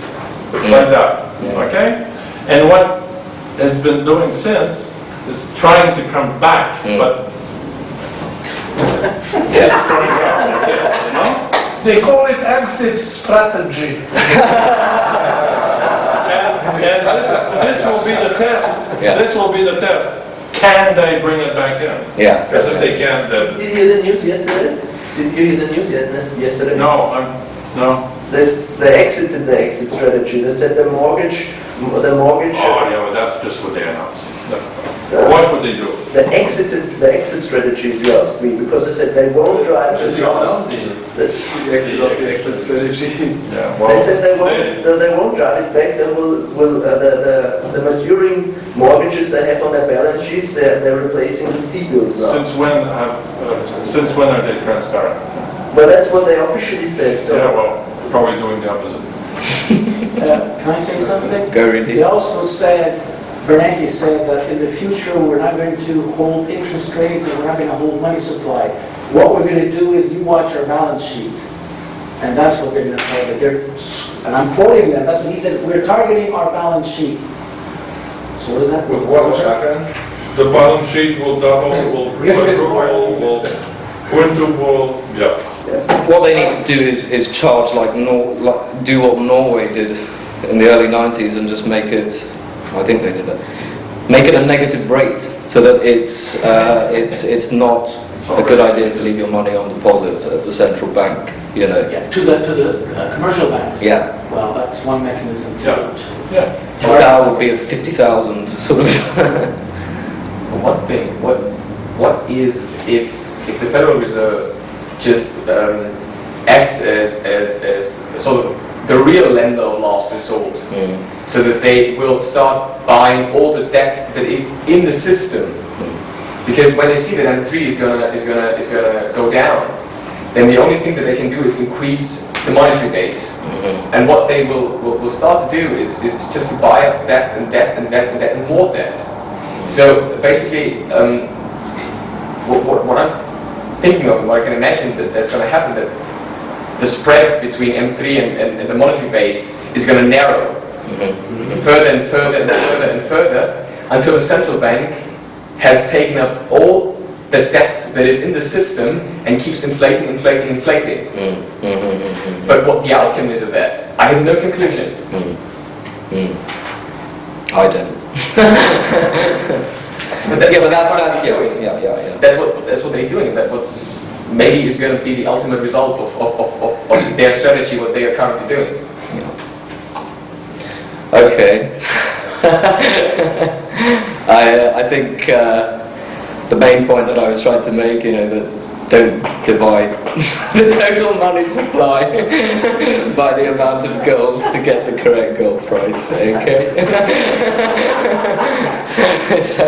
it's like that. Okay? And what it's been doing since is trying to come back, but it's going down like this, you know? They call it exit strategy. And this will be the test. Yeah. This will be the test. Can they bring it back in? Yeah. Because if they can't, then Did you hear the news yesterday? Did you hear the news yesterday? no. They exited the exit strategy. They said the mortgage. Oh yeah, well that's just what they announced. It's not- Watch what they do. They exited the exit strategy, if you ask me, because they said they won't drive this on. That's The exit of the exit strategy. Yeah. They said they won't drive it back. They will the maturing mortgages they have on their balance sheets, they're replacing with T-bills now. Since when are they transparent? Well, that's what they officially said. So Yeah, well, probably doing the opposite. Can I say something? Go read They it. also said, Bernanke said that in the future we're not going to hold interest rates and we're not going to hold money supply. What we're going to do is you watch our balance sheet. And that's what they're going to target. And I'm quoting them, that's what he said, we're targeting our balance sheet. So what is that? With what, shotgun? The balance sheet will double, will quadruple, will quintuple, yeah. what they need to do is charge like do what Norway did in the early 90s and just make it, I think they did that, make it a negative rate so that it's not a good idea to leave your money on deposit at the central bank, you know. Yeah, to the commercial banks. Yeah. Well, that's one mechanism to Yeah. Yeah. That would be at 50,000 sort of. One thing, what is if the Federal Reserve just acts as sort of the real lender of last resort, so that they will start buying all the debt that is in the system, because when they see that M3 is gonna go down, then the only thing that they can do is increase the monetary base, and what they will start to do is just to buy up debt and debt and debt and debt and more debt. So basically, what I'm thinking of, what I can imagine that's going to happen, that the spread between M3 and the monetary base is going to narrow further and further and further and further until the central bank has taken up all the debt that is in the system and keeps inflating. But what the outcome is of that, I have no conclusion. I don't. But that's yeah. That's what they're doing. That's what's maybe is going to be the ultimate result of their strategy, what they are currently doing. Okay. I think the main point that I was trying to make, you know, that don't divide the total money supply by the amount of gold to get the correct gold price. Okay. So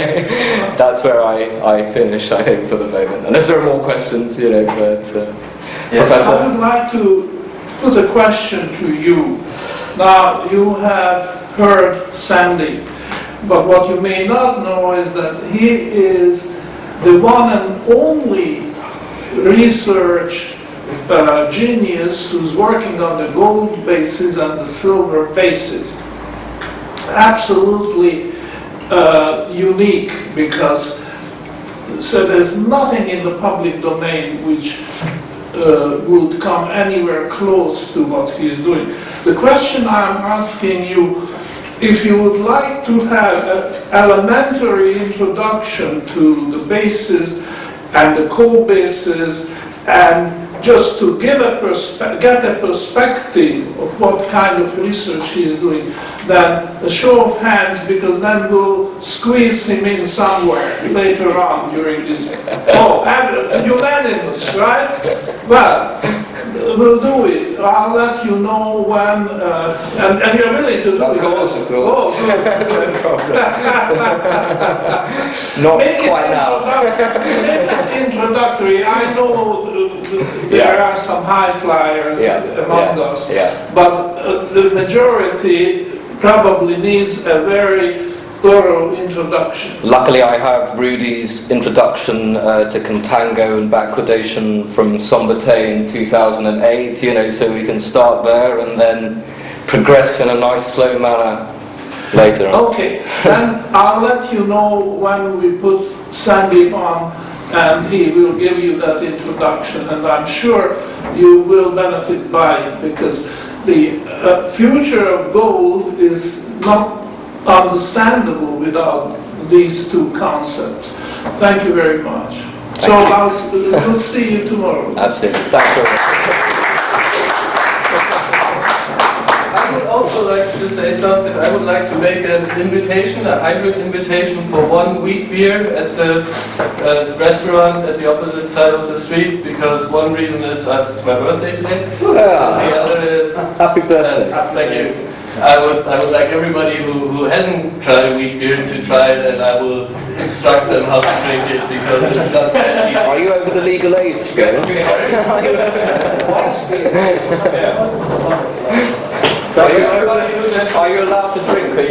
that's where I finish, I think, for the moment. Unless there are more questions, you know, but Professor. I would like to put a question to you. Now, you have heard Sandeep, but what you may not know is that he is the one and only research genius who's working on the gold basis and the silver basis. Absolutely unique, because so there's nothing in the public domain which would come anywhere close to what he's doing. The question I'm asking you, if you would like to have an elementary introduction to the basis and the co-basis, and just to give get a perspective of what kind of research he is doing, then a show of hands, because then we'll squeeze him in somewhere later on during this. Oh, and unanimous, right? Well, we'll do it. I'll let you know when, and you're willing to do it. Of course. Oh, good. Not Make quite now. Make it introductory. I know there are some high flyers among us, but the majority probably needs a very thorough introduction. Luckily, I have Rudy's introduction to contango and backwardation from Sombate in 2008, you know, so we can start there and then progress in a nice slow manner later on. Okay, then I'll let you know when we put Sandeep on, and he will give you that introduction, and I'm sure you will benefit by it, because the future of gold is not understandable without these two concepts. Thank you very much. We'll see you tomorrow. Absolutely. Thanks very much. I would also like to say something. I would like to make an invitation, a hybrid invitation for one wheat beer at the restaurant at the opposite side of the street, because one reason is it's my birthday today. The other is happy birthday. Thank you. I would like everybody who hasn't tried wheat beer to try it, and I will instruct them how to drink it, because it's not that easy. Are you over the legal age scale? Are you allowed to drink? Are you